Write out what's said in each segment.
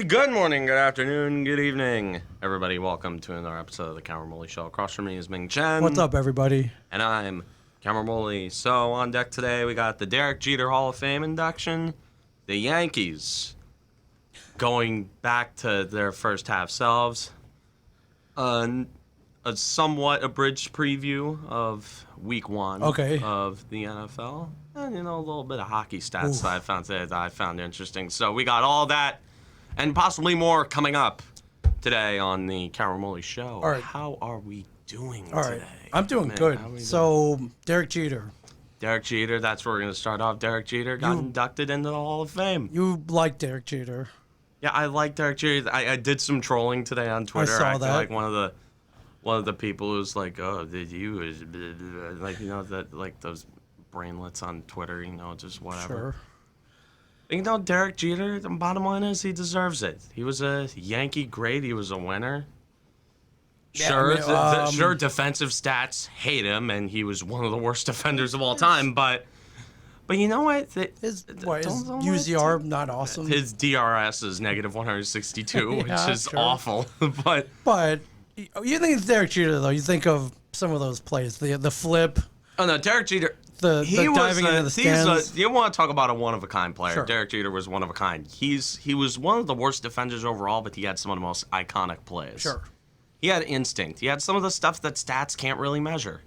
Good morning, good afternoon, good evening, everybody. Welcome to another episode of the Cameron Woolley Show. Across from me is Ming Chen. What's up, everybody? And I'm Cameron Woolley. So on deck today, we got the Jeter HOF induction, the Yankees going back to their first half selves, a somewhat abridged preview of Week 1 of the NFL, and a little bit of hockey stats that I found interesting. So we got all that and possibly more coming up today on the Cameron Woolley Show. All right. How are we doing today? All right. I'm doing good. So, Derek Jeter. Derek Jeter, that's where we're going to start off. Derek Jeter got inducted into the Hall of Fame. You like Derek Jeter. Yeah, I like Derek Jeter. I did some trolling today on Twitter. I saw that. Like one of the people who's like, "Oh, did you?" Like that, like those brainlets on Twitter. Just whatever. Sure. Derek Jeter. The bottom line is he deserves it. He was a Yankee great. He was a winner. Yeah, Sure, defensive stats hate him, and he was one of the worst defenders of all time. But you know what? His UZR not awesome. His DRS is negative 162, which is awful. But you think it's Derek Jeter though? You think of some of those plays, the flip. Oh no, Derek Jeter. The diving into the stands. You want to talk about a one-of-a-kind player. Sure. Derek Jeter was one of a kind. He was one of the worst defenders overall, but he had some of the most iconic plays. Sure. He had instinct. He had some of the stuff that stats can't really measure.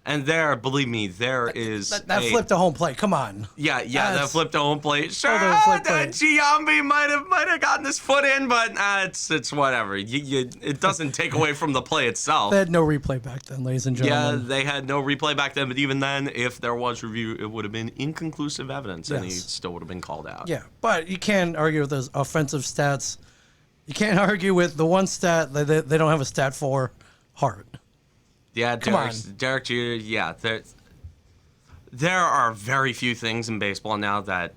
And believe me, there is that flip to home plate. Come on. Yeah, that flip to home plate. Sure, Giambi might have gotten his foot in, but it's whatever. It doesn't take away from the play itself. They had no replay back then, ladies and gentlemen. Yeah, they had no replay back then, but even then, if there was review, it would have been inconclusive evidence, and he still would have been called out. Yeah, but you can't argue with those offensive stats. You can't argue with the one stat that they don't have a stat for, heart. Yeah, Derek Jeter, yeah. There are very few things in baseball now that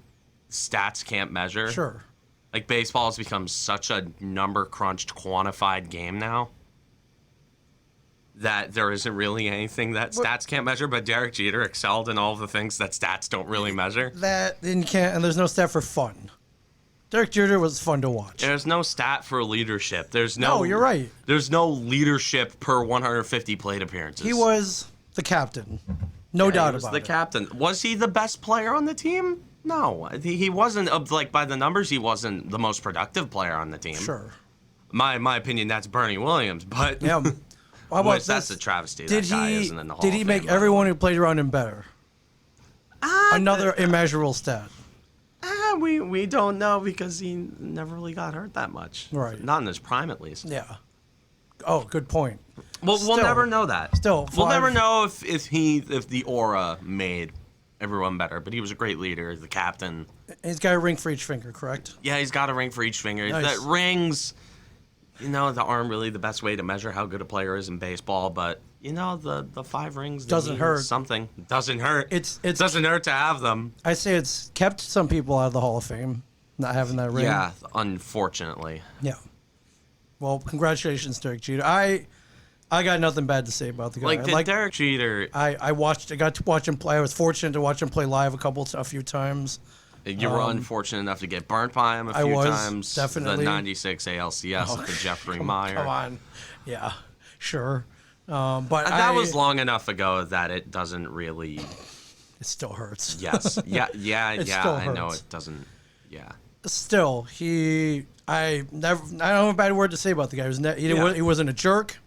stats can't measure. Sure. Like, baseball has become such a number-crunched, quantified game now that there isn't really anything that stats can't measure, but Derek Jeter excelled in all of the things that stats don't really measure. And there's no stat for fun. Derek Jeter was fun to watch. There's no stat for leadership. No, you're right. There's no leadership per 150 plate appearances. He was the captain. No doubt about it. He was the captain. Was he the best player on the team? No. He wasn't, like, by the numbers, he wasn't the most productive player on the team. Sure. My opinion, that's Bernie Williams, but yeah. That's a travesty. That guy isn't in the Hall of Fame. Did he make everyone who played around him better? Another immeasurable stat. We don't know because he never really got hurt that much. Right. Not in his prime, at least. Yeah. Oh, good point. Well, we'll never know that. We'll never know if the aura made everyone better. But he was a great leader, the captain. He's got a ring for each finger, correct? Yeah, he's got a ring for each finger. Nice. That rings, that aren't really the best way to measure how good a player is in baseball, but the 5 rings doesn't hurt. Something doesn't hurt. It doesn't hurt to have them. I say it's kept some people out of the Hall of Fame, not having that ring. Yeah, unfortunately. Yeah. Well, congratulations, Derek Jeter. I got nothing bad to say about the guy. Like Derek Jeter. I got to watch him play. I was fortunate to watch him play live a few times. You were unfortunate enough to get burnt by him a few times. Definitely. The 96 ALCS with Jeffrey Meyer. Come on. Yeah, sure. But that was long enough ago that it doesn't really. It still hurts. Yes. Yeah. Still hurts. I know it doesn't. Yeah. Still, I don't have a bad word to say about the guy. He wasn't a jerk.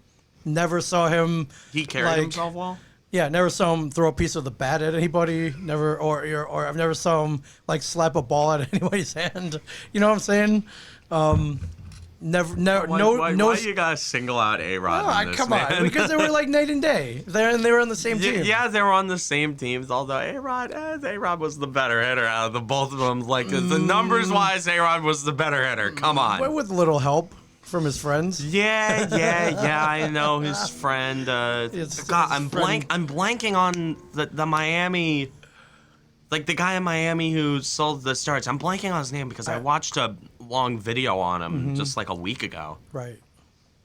Never saw him. He carried himself well. Yeah, never saw him throw a piece of the bat at anybody. Never, or I've never saw him slap a ball at anybody's hand. You know what I'm saying? Why you gotta single out A-Rod? Come on, because they were like night and day. They were on the same team. Yeah, they were on the same teams. Although A-Rod was the better hitter out of the both of them. Like the numbers wise, A-Rod was the better hitter. Come on. With little help from his friends. Yeah. I know his friend. I'm blanking on the Miami. Like the guy in Miami who sold the starts. I'm blanking on his name because I watched a long video on him just like a week ago. Right.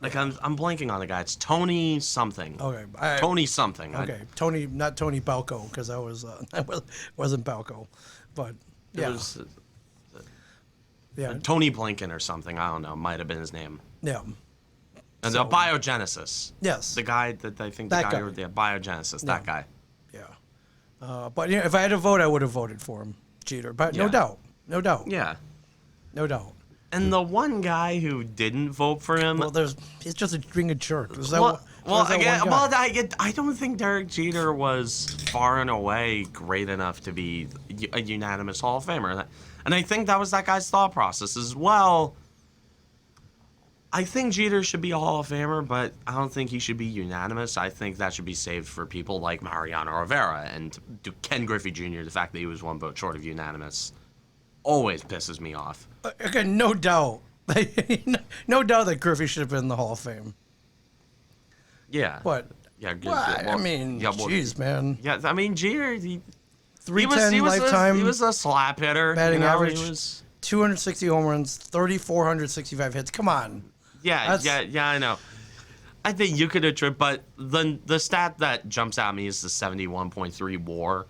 Like I'm blanking on the guy. It's Tony something. Okay. Tony something. Okay. Not Tony Balco, because that wasn't Balco, but yeah. Yeah. Tony Blinken or something. I don't know. Might have been his name. Yeah. And So- the Biogenesis. Yes. The guy that I think That the guy guy. who the Biogenesis. That guy. Yeah. But if I had to vote, I would have voted for him, Jeter. But no Yeah. doubt. No doubt. Yeah. No doubt. And the one guy who didn't vote for him. Well, he's just being a jerk. Is that Well, is that again, one guy? I don't think Derek Jeter was far and away great enough to be a unanimous Hall of Famer. And I think that was that guy's thought process as well. I think Jeter should be a Hall of Famer, but I don't think he should be unanimous. I think that should be saved for people like Mariano Rivera and Ken Griffey Jr. The fact that he was one vote short of unanimous always pisses me off. Again, no doubt. No doubt that Griffey should have been in the Hall of Fame. Yeah. But, yeah, I mean, jeez, man. Yeah, I mean, Jeter, he 310 lifetime. He was a slap hitter. Batting average. He was 260 home runs, 3,465 hits. Come on. Yeah, I know. I think you could attribute, but the stat that jumps at me is the 71.3 WAR.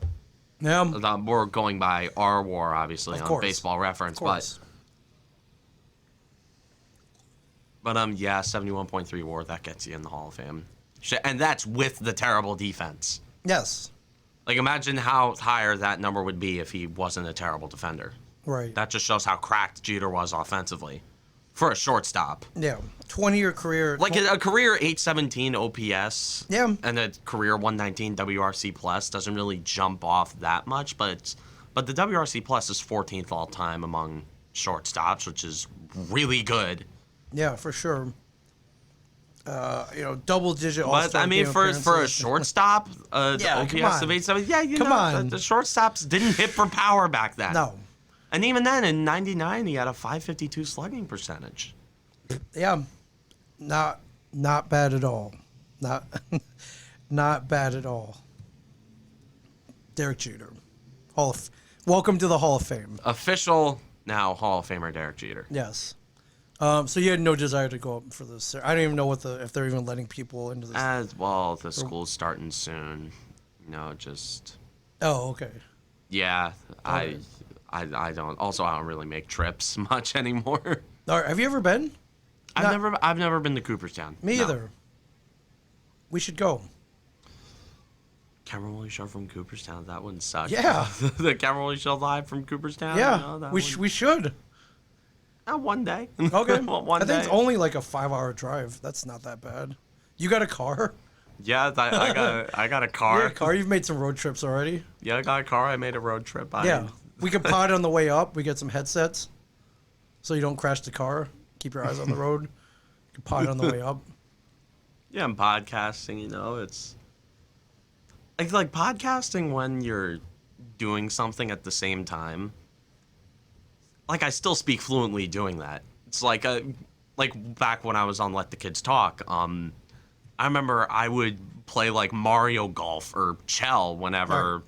Yeah. We're going by our WAR, obviously, on Baseball Reference, but 71.3 WAR, that gets you in the Hall of Fame, and that's with the terrible defense. Yes. Like, imagine how higher that number would be if he wasn't a terrible defender. Right. That just shows how cracked Jeter was offensively for a shortstop. Yeah. 20-year career. Like a career 817 OPS. Yeah. And a career 119 WRC plus doesn't really jump off that much, but the WRC plus is 14th all time among shortstops, which is really good. Yeah, for sure. Double-digit All-Star But I mean, game for a appearances. shortstop, the OPS of 870, the shortstops didn't hit for power back then. No. And even then, in '99, he had a .552 slugging percentage. Yeah, not bad at all. Not bad at all. Derek Jeter, welcome to the Hall of Fame. Official now Hall of Famer Derek Jeter. Yes. So you had no desire to go up for this. I don't even know if they're even letting people into this. As well, the school's starting soon. Just. Oh, okay. Yeah, Okay. I don't. Also, I don't really make trips much anymore. All right, have you ever been? I've never been to Cooperstown. Me either. We should go. Cameron Woolley show from Cooperstown. That wouldn't suck. Yeah. The Cameron Woolley show live from Cooperstown. Yeah. We should. One day. Okay. One I day. think it's only like a 5-hour drive. That's not that bad. You got a car? Yeah, I got a car. You got a car. You've made some road trips already. Yeah, I got a car. I made a road trip. Yeah. We could pod on the way up. We get some headsets, so you don't crash the car. Keep your eyes on the road. You can pod on the way up. Yeah, I'm podcasting. It's like podcasting when you're doing something at the same time. Like, I still speak fluently doing that. It's like back when I was on Let the Kids Talk. I remember I would play like Mario Golf or Chell whenever,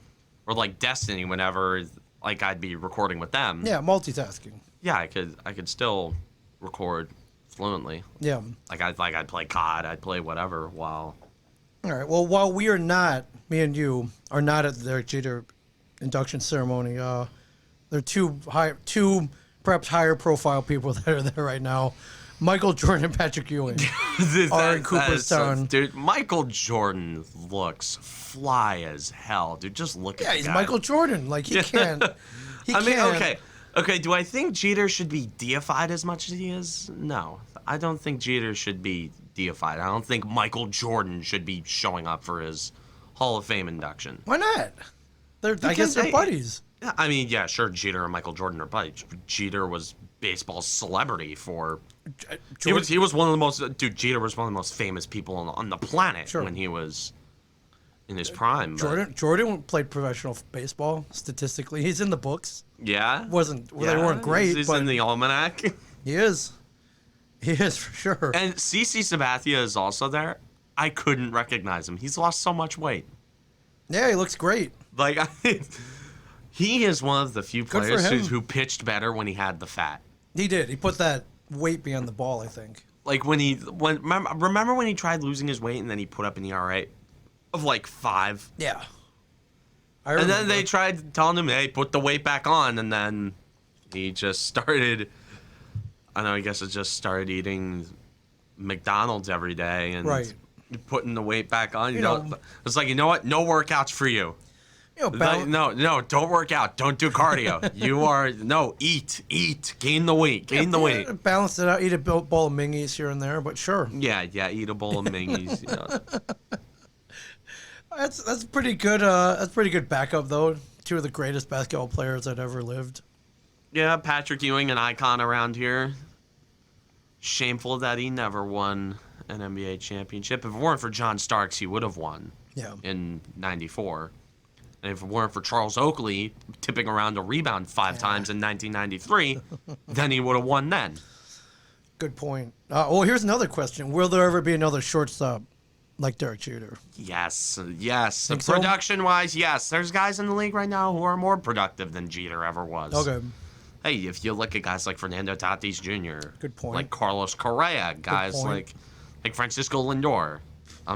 or like Destiny whenever, like, I'd be recording with them. Yeah, multitasking. Yeah, I could still record fluently. Yeah. I'd play COD, I'd play whatever while. All right. Well, while we are not, me and you are not at the Derek Jeter induction ceremony. There are two perhaps higher profile people that are there right now. Michael Jordan and Patrick Ewing are in Cooperstown. Dude, Michael Jordan looks fly as hell. Dude, just look at Yeah, the he's guy. Michael Jordan. Like, he can't. I mean, okay. Do I think Jeter should be deified as much as he is? No, I don't think Jeter should be deified. I don't think Michael Jordan should be showing up for his Hall of Fame induction. Why not? I guess they're buddies. Yeah, I mean, yeah, sure. Jeter and Michael Jordan are buddies. Jeter was baseball's celebrity for. He was one of the most. Dude, Jeter was one of the most famous people on the planet when he was in his prime. Jordan played professional baseball statistically. He's in the books. Yeah. They weren't great. He's but in the almanac. He is. He is for sure. And CC Sabathia is also there. I couldn't recognize him. He's lost so much weight. Yeah, he looks great. Like, he is one of the few Good for players him. who pitched better when he had the fat. He did. He put that weight behind the ball, I think. Like remember when he tried losing his weight and then he put up an ERA of like 5? Yeah. And then they tried telling him, "Hey, put the weight back on," and then he just started I know. I guess it just started eating McDonald's every day and Right. putting the weight back on. You know, it's like, you know what? No workouts for you. You know, Like, no, don't work out. Don't do cardio. You are eat, gain the weight, the weight. Balance it out. Eat a bowl of Mingies here and there, but sure. Yeah, eat a bowl of Mingies. That's pretty good. That's pretty good backup though. Two of the greatest basketball players that ever lived. Yeah, Patrick Ewing, an icon around here. Shameful that he never won an NBA championship. If it weren't for John Starks, he would have won. Yeah. In '94. And if it weren't for Charles Oakley tipping around a rebound 5 times in 1993, then he would have won then. Good point. Well, here's another question: will there ever be another shortstop like Derek Jeter? Yes. Think so? Production-wise, yes. There's guys in the league right now who are more productive than Jeter ever was. Okay. Hey, if you look at guys like Fernando Tatis Jr., Good point. like Carlos Correa, guys point. like Francisco Lindor,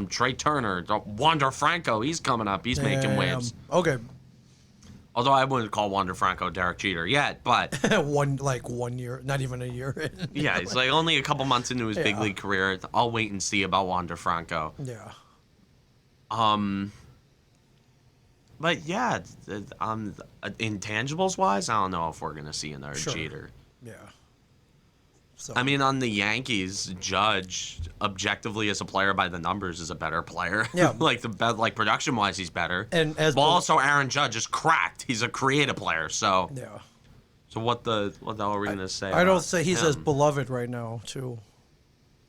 Trey Turner, Wander Franco, he's coming up. He's making waves. Okay. Although I wouldn't call Wander Franco Derek Jeter yet, but one year, not even a year. yeah, he's like only a couple months into his big league career. I'll wait and see about Wander Franco. Yeah. But yeah, intangibles wise, I don't know if we're gonna see another Jeter. Yeah. So I mean, on the Yankees, Judge, objectively as a player by the numbers, is a better player. Yeah. like production wise, he's better. And but also Aaron Judge is cracked. He's a creative player. So yeah. So what the hell are we gonna say? I don't say he's him? as beloved right now too.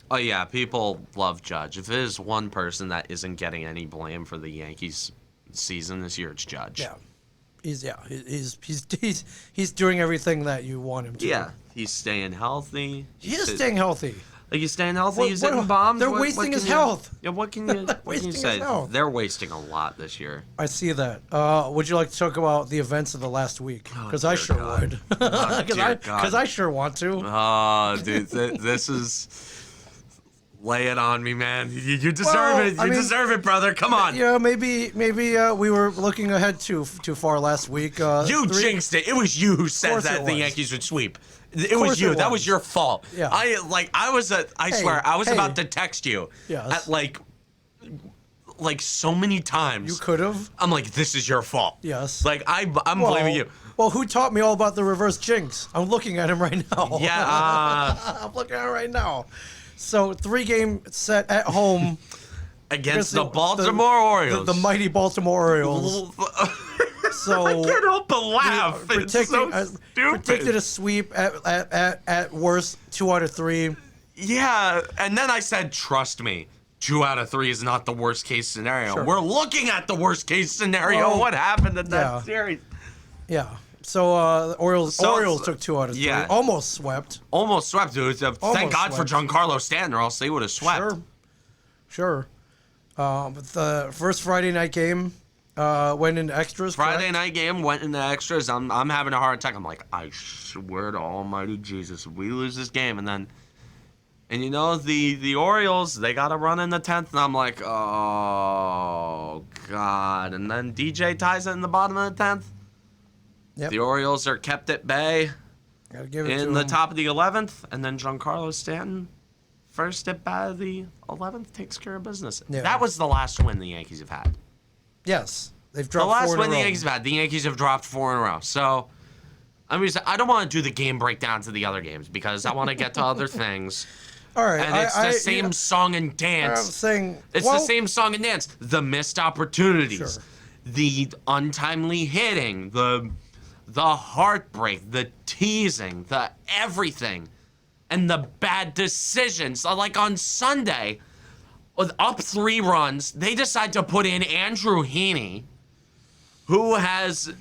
Oh yeah, people love Judge. If there's one person that isn't getting any blame for the Yankees season this year, it's Judge. Yeah. He's doing everything that you want him to. Yeah. He's staying healthy. He is staying healthy. Like he's staying healthy. He's hitting bombs. They're wasting his health. Yeah, what can you say? Health. They're wasting a lot this year. I see that. Would you like to talk about the events of the last week? Because I sure would. Because I sure want to. Oh, dude, this is. Lay it on me, man. You deserve it. You deserve it, brother. Come on. Yeah, maybe we were looking ahead too far last week. You jinxed it. It was you who said that the Yankees would sweep. It was you. That was your fault. Yeah. I swear, I was about to text you. Yes. At like so many times. You could have. I'm like, this is your fault. Yes. Like I'm blaming you. Well, who taught me all about the reverse jinx? I'm looking at him right now. Yeah. I'm looking at him right now. So 3-game set at home against the Baltimore Orioles. The mighty Baltimore Orioles. So I can't help but laugh. It's so stupid. Predicted a sweep at worst 2 out of 3. Yeah, and then I said, trust me, 2 out of 3 is not the worst case scenario. Sure. We're looking at the worst case scenario. What happened in that series? Yeah. So Orioles took 2 out of 3. Yeah. Almost swept. Almost swept, dude. Thank God for Giancarlo Stanton, or else they would have swept. Sure. But the first Friday night game went into extras. Friday night game went into extras. I'm having a heart attack. I'm like, I swear to Almighty Jesus, if we lose this game, and you know the Orioles, they got a run in the 10th, and I'm like, oh God. And then DJ ties it in the bottom of the 10th. Yep. The Orioles are kept at bay Gotta give it in to the him. top of the 11th, and then Giancarlo Stanton, first at bat of the 11th, takes care of business. Yeah. That was the last win the Yankees have had. Yes, they've The dropped last 4 in win a the row. Yankees have had. The Yankees have dropped 4 in a row. So, I don't want to do the game breakdown to the other games because I want to get to other things. All right, And it's the same song and dance. I'm saying It's the same song and dance. The missed opportunities, Sure. the untimely hitting, the heartbreak, the teasing, the everything, and the bad decisions. Like on Sunday, with up 3 runs, they decide to put in Andrew Heaney, who has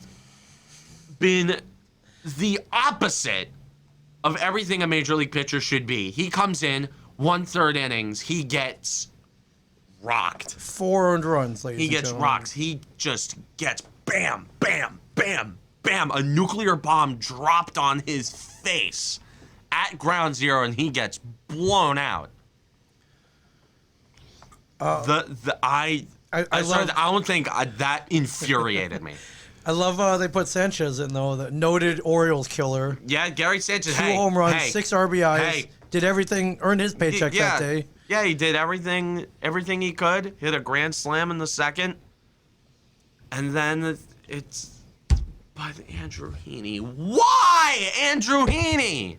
been the opposite of everything a major league pitcher should be. He comes in 1/3 innings, he gets rocked. 4 earned runs, ladies He and gets gentlemen. rocked. He just gets bam, bam, bam, bam. A nuclear bomb dropped on his face at ground zero, and he gets blown out. I don't think that infuriated me. I love they put Sanchez in, though, the noted Orioles killer. Yeah, Gary Sanchez. 2 hey, home runs, hey, 6 RBIs. Hey. Did everything, earned his paycheck yeah, that day. Yeah, he did everything he could. Hit a grand slam in the second. And then it's by Andrew Heaney. Why Andrew Heaney?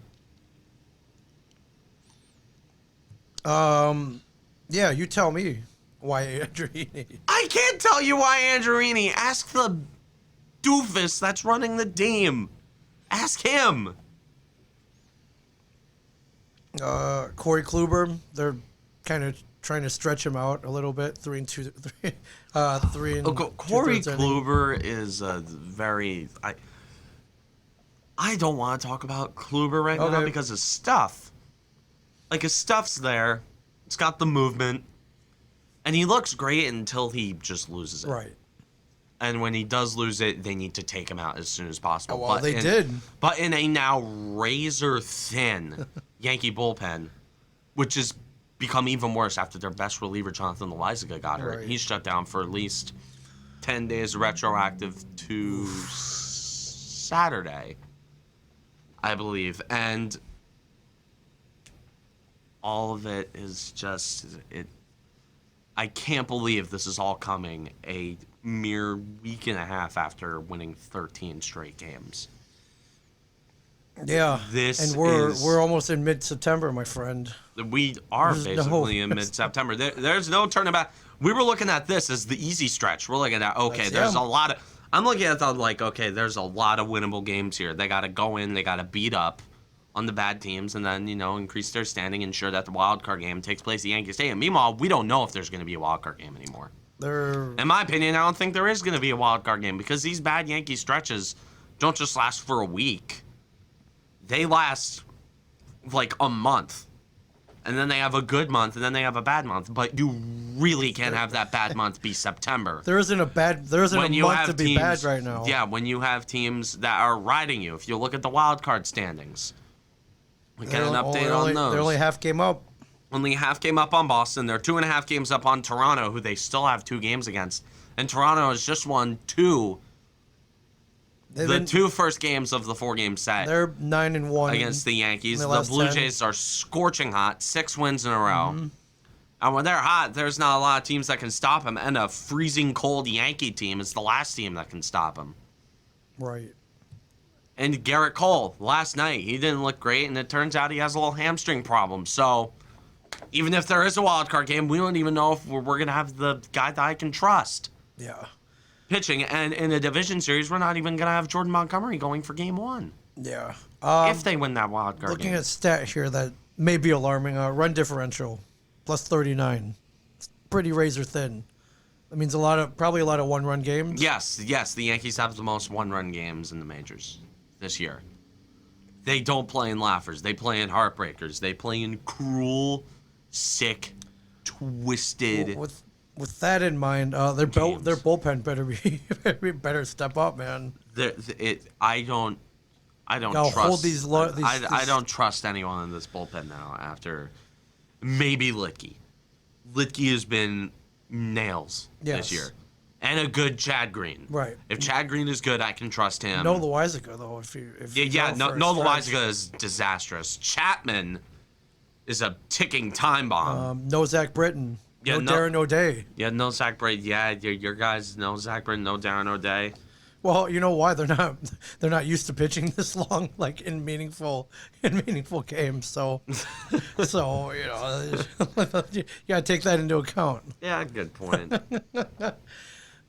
Yeah, you tell me why Andrew Heaney. I can't tell you why Andrew Heaney. Ask the doofus that's running the team. Ask him. Corey Kluber, they're kind of trying to stretch him out a little bit. 3 and 2, 3 and Corey 2/3 inning. Kluber is a very. I don't want to talk about Kluber right now Okay. because his stuff. Like, his stuff's there. It's got the movement. And he looks great until he just loses it. Right. And when he does lose it, they need to take him out as soon as possible. Oh, well, they did. But in a now razor-thin Yankee bullpen, which has become even worse after their best reliever, Jonathan Loaizaga, got hurt. Right. He's shut down for at least 10 days retroactive to Saturday, I believe. And all of it is just... I can't believe this is all coming a mere week and a half after winning 13 straight games. Yeah. This we're almost in mid-September, my friend. We are There's basically in mid-September. There's no turning back. We were looking at this as the easy stretch. We're looking at, okay, there's a lot of... I'm looking at that like, okay, there's a lot of winnable games here. They got to go in, they got to beat up on the bad teams, and then, increase their standing, ensure that the wild card game takes place at Yankee Stadium. Meanwhile, we don't know if there's going to be a wild card game anymore. In my opinion, I don't think there is going to be a wild card game because these bad Yankee stretches don't just last for a week. They last like a month. And then they have a good month, and then they have a bad month. But you really can't have that bad month be September. There isn't a month to be bad right now. Yeah, when you have teams that are riding you. If you look at the wild card standings, we get an update on those. They're only half game up. Only half game up on Boston. They're 2.5 games up on Toronto, who they still have 2 games against. And Toronto has just won 2. The 2 first games of the 4-game set. They're 9-1 against the Yankees. The last Blue 10. Jays are scorching hot, 6 wins in a row. Mm-hmm. And when they're hot, there's not a lot of teams that can stop them. And a freezing cold Yankee team is the last team that can stop them. Right. And Garrett Cole, last night, he didn't look great, and it turns out he has a little hamstring problem. So, even if there is a wild card game, we don't even know if we're going to have the guy that I can trust. Yeah. Pitching, and in a division series, we're not even going to have Jordan Montgomery going for game 1. Yeah. If they win that wild card looking game. at stat here that may be alarming, run differential, plus 39. It's pretty razor thin. That means probably a lot of one-run games. Yes, the Yankees have the most one-run games in the majors this year. They don't play in laughers. They play in heartbreakers. They play in cruel, sick, twisted. Well, with that in mind, their bullpen better step up, man. I don't trust. Hold these I don't trust anyone in this bullpen now. After maybe Litke. Litke has been nails this year. And a good Chad Green. Right. If Chad Green is good, I can trust him. No Loaizaga, though. No Loaizaga is disastrous. Chapman is a ticking time bomb. No Zach Britton. Yeah, no Darren O'Day. Yeah, no Zach Britton. Yeah, your guys, no Zach Britton, no Darren O'Day. Well, you know why they're not used to pitching this long, like in meaningful games. So you gotta take that into account. Yeah, good point.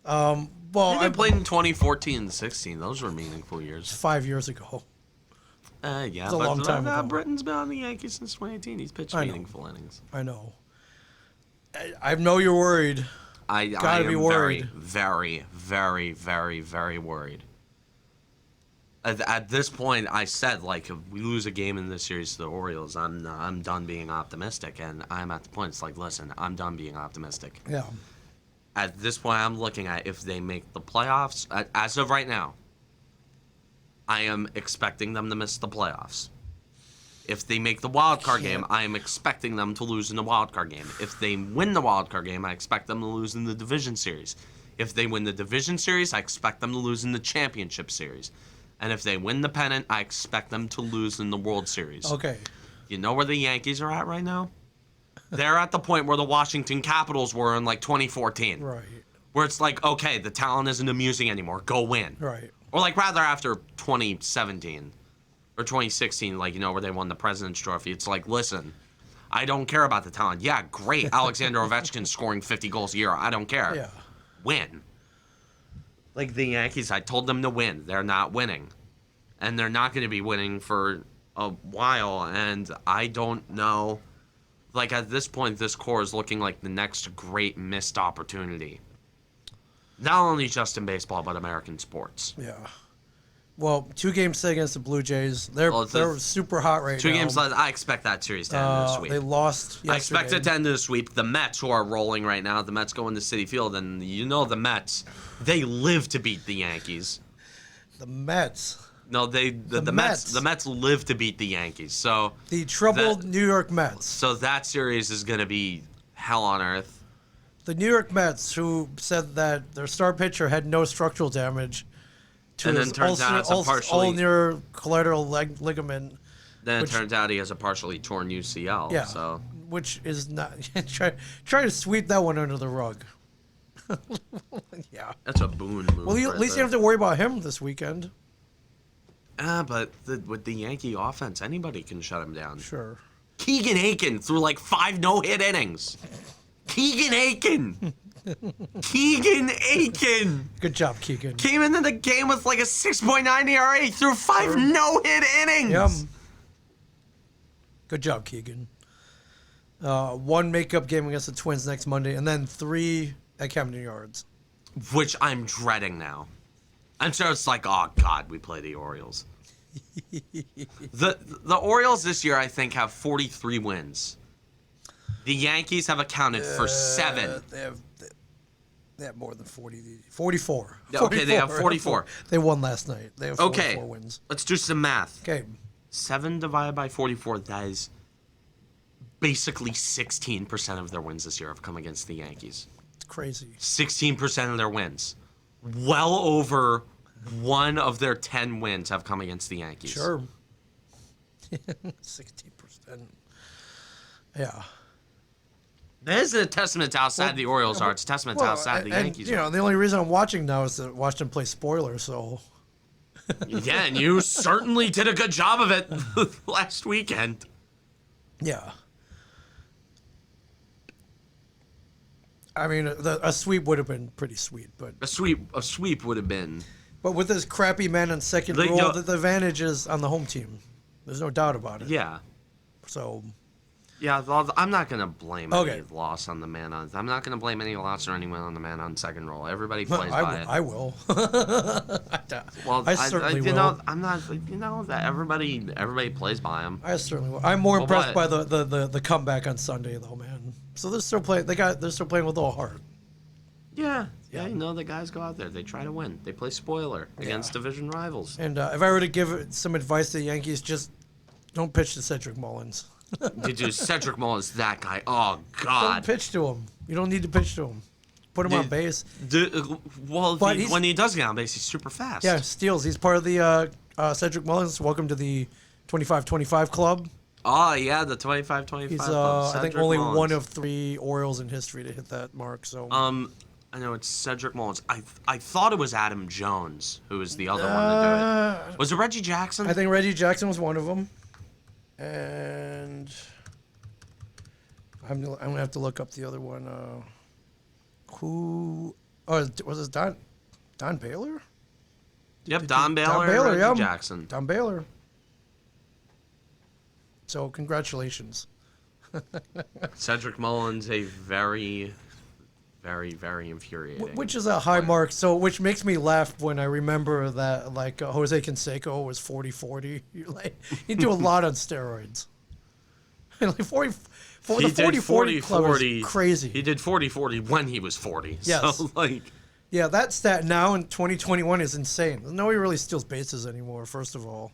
Well, I played in 2014 and 16. Those were meaningful years. 5 years ago. Yeah, it's a long time ago. Britton's been on the Yankees since 2018. He's pitched meaningful innings. I know. I know you're worried. I gotta be worried. Very, very, very, very worried. At this point, I said, like, if we lose a game in this series to the Orioles, I'm done being optimistic, and I'm at the point. It's like, listen, I'm done being optimistic. Yeah. At this point, I'm looking at if they make the playoffs. As of right now, I am expecting them to miss the playoffs. If they make the wild card game, I am expecting them to lose in the wild card game. If they win the wild card game, I expect them to lose in the division series. If they win the division series, I expect them to lose in the championship series. And if they win the pennant, I expect them to lose in the World Series. Okay. You know where the Yankees are at right now? They're at the point where the Washington Capitals were in like 2014. Right. Where it's like, okay, the talent isn't amusing anymore. Go win. Right. Or like rather after 2017 or 2016, like, you know, where they won the President's Trophy. It's like, listen, I don't care about the talent. Yeah, great. Alexander Ovechkin scoring 50 goals a year. I don't care. Yeah. Win. Like the Yankees, I told them to win. They're not winning. And they're not going to be winning for a while. And I don't know. Like at this point, this core is looking like the next great missed opportunity. Not only just in baseball, but American sports. Yeah. Well, 2 games against the Blue Jays. They're super hot right now. 2 games left. I expect that series to end this week. They lost yesterday. I expect it to end this week. The Mets, who are rolling right now, the Mets go into Citi Field, and you know the Mets, they live to beat the Yankees. The Mets. No, the Mets live to beat the Yankees. So the troubled New York Mets. So that series is going to be hell on earth. The New York Mets, who said that their star pitcher had no structural damage to and his then turns out it's a partially ulnar collateral ligament. Then it turns out he has a partially torn UCL. Yeah, so which is not try to sweep that one under the rug. Yeah, that's a boon move. Well, at least you don't have to worry about him this weekend. But with the Yankee offense, anybody can shut him down. Sure. Keegan Aiken threw like 5 no-hit innings. Keegan Aiken. Keegan Aiken. Good job, Keegan. Came into the game with like a 6.9 ERA, threw 5 no-hit innings. Yep. Good job, Keegan. 1 makeup game against the Twins next Monday, and then 3 at Camden Yards. Which I'm dreading now. I'm sure it's like, oh God, we play the Orioles. The Orioles this year, I think, have 43 wins. The Yankees have accounted for 7. They have more than 40. 44. Okay, 44. they have 44. They won last night. They have 44 wins. Let's do some math. Okay. 7 divided by 44, that is basically 16% of their wins this year have come against the Yankees. It's crazy. 16% of their wins. Well over 1 of their 10 wins have come against the Yankees. Sure. 16%. Yeah. That isn't a testament to how sad the Orioles are. It's a testament to how sad the Yankees are. The only reason I'm watching now is to watch them play spoiler, so. Yeah, and you certainly did a good job of it last weekend. Yeah. I mean, a sweep would have been pretty sweet, but a sweep would have been. But with this crappy man on second row, the advantage is on the home team. There's no doubt about it. Yeah. So. Yeah, I'm not gonna blame any loss on the man on. I'm not gonna blame any loss or anyone on the man on second roll. Everybody plays by it. I will. Well, I certainly will. You know, I'm not. You know that everybody plays by him. I certainly will. I'm more impressed by the comeback on Sunday, though, man. So they're still playing. They're still playing with all heart. Yeah. You know, the guys go out there. They try to win. They play spoiler against division rivals. And if I were to give some advice to the Yankees, just don't pitch to Cedric Mullins. Cedric Mullins, that guy. Oh, God. Don't pitch to him. You don't need to pitch to him. Put him on base. When he does get on base, he's super fast. Yeah, steals. He's part of the Cedric Mullins. Welcome to the 25-25 club. Oh, yeah, the 25-25 He's, club. I think, only one of 3 Orioles in history to hit that mark. So. I know it's Cedric Mullins. I thought it was Adam Jones who was the other one to do it. Was it Reggie Jackson? I think Reggie Jackson was one of them. And I'm gonna have to look up the other one. Who? Oh, was it Don Baylor? Yep, Don Baylor, and Reggie Jackson. Don Baylor. So congratulations. Cedric Mullins, a very, very, very infuriating. Which is a high mark. So which makes me laugh when I remember that Jose Canseco was 40-40. You do a lot on steroids. Like 40-40 club is crazy. He did 40-40 when he was 40. Yes. So yeah, that stat now in 2021 is insane. Nobody really steals bases anymore. First of all,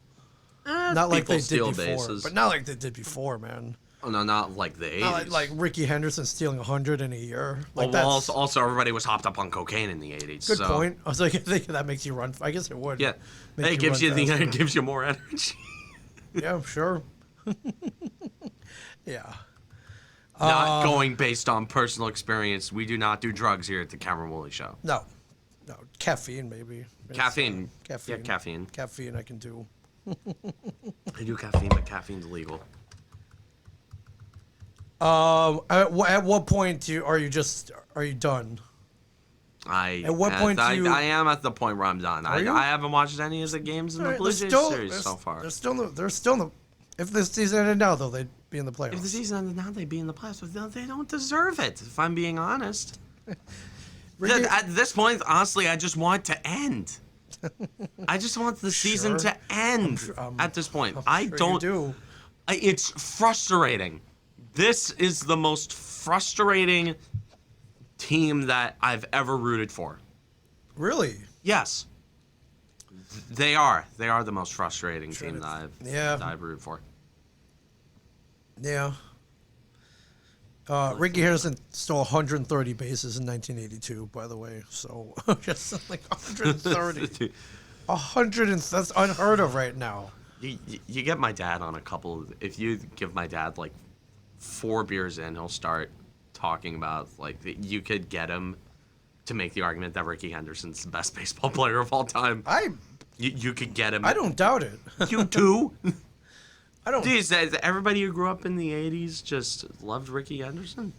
not like they did before. But not like they did before, man. Oh, no, not like the 80s. Like Ricky Henderson stealing 100 in a year. Like well, also everybody was hopped up on cocaine in the 80s. Good point. I was like, I think that makes you run. I guess it would. Yeah. Make It gives you run it gives you more energy. Yeah, sure. Yeah. Not going based on personal experience. We do not do drugs here at the Cameron Woolley Show. No. Caffeine, maybe. Caffeine. Caffeine. Yeah, caffeine. Caffeine I can do. I do caffeine, but caffeine's legal. At what point are you done? At what point do you? I am at the point where I'm done. I haven't watched any of the games in the Blue Jays series so far. They're still in the. If this season ended now, though, they'd be in the playoffs. If the season ended now, they'd be in the playoffs. But they don't deserve it, if I'm being honest. At this point, honestly, I just want it to end. I just want the season to end at this point. I don't. You do. It's frustrating. This is the most frustrating team that I've ever rooted for. Really? Yes. They are. They are the most frustrating team that I've rooted for. Yeah. Ricky Henderson stole 130 bases in 1982, by the way. So just like 130. 100, that's unheard of right now. You get my dad on a couple. If you give my dad like 4 beers in, he'll start talking about like you could get him to make the argument that Ricky Henderson's the best baseball player of all time. You could get him. I don't doubt it. You too. I don't. Dude, everybody who grew up in the 80s just loved Ricky Henderson?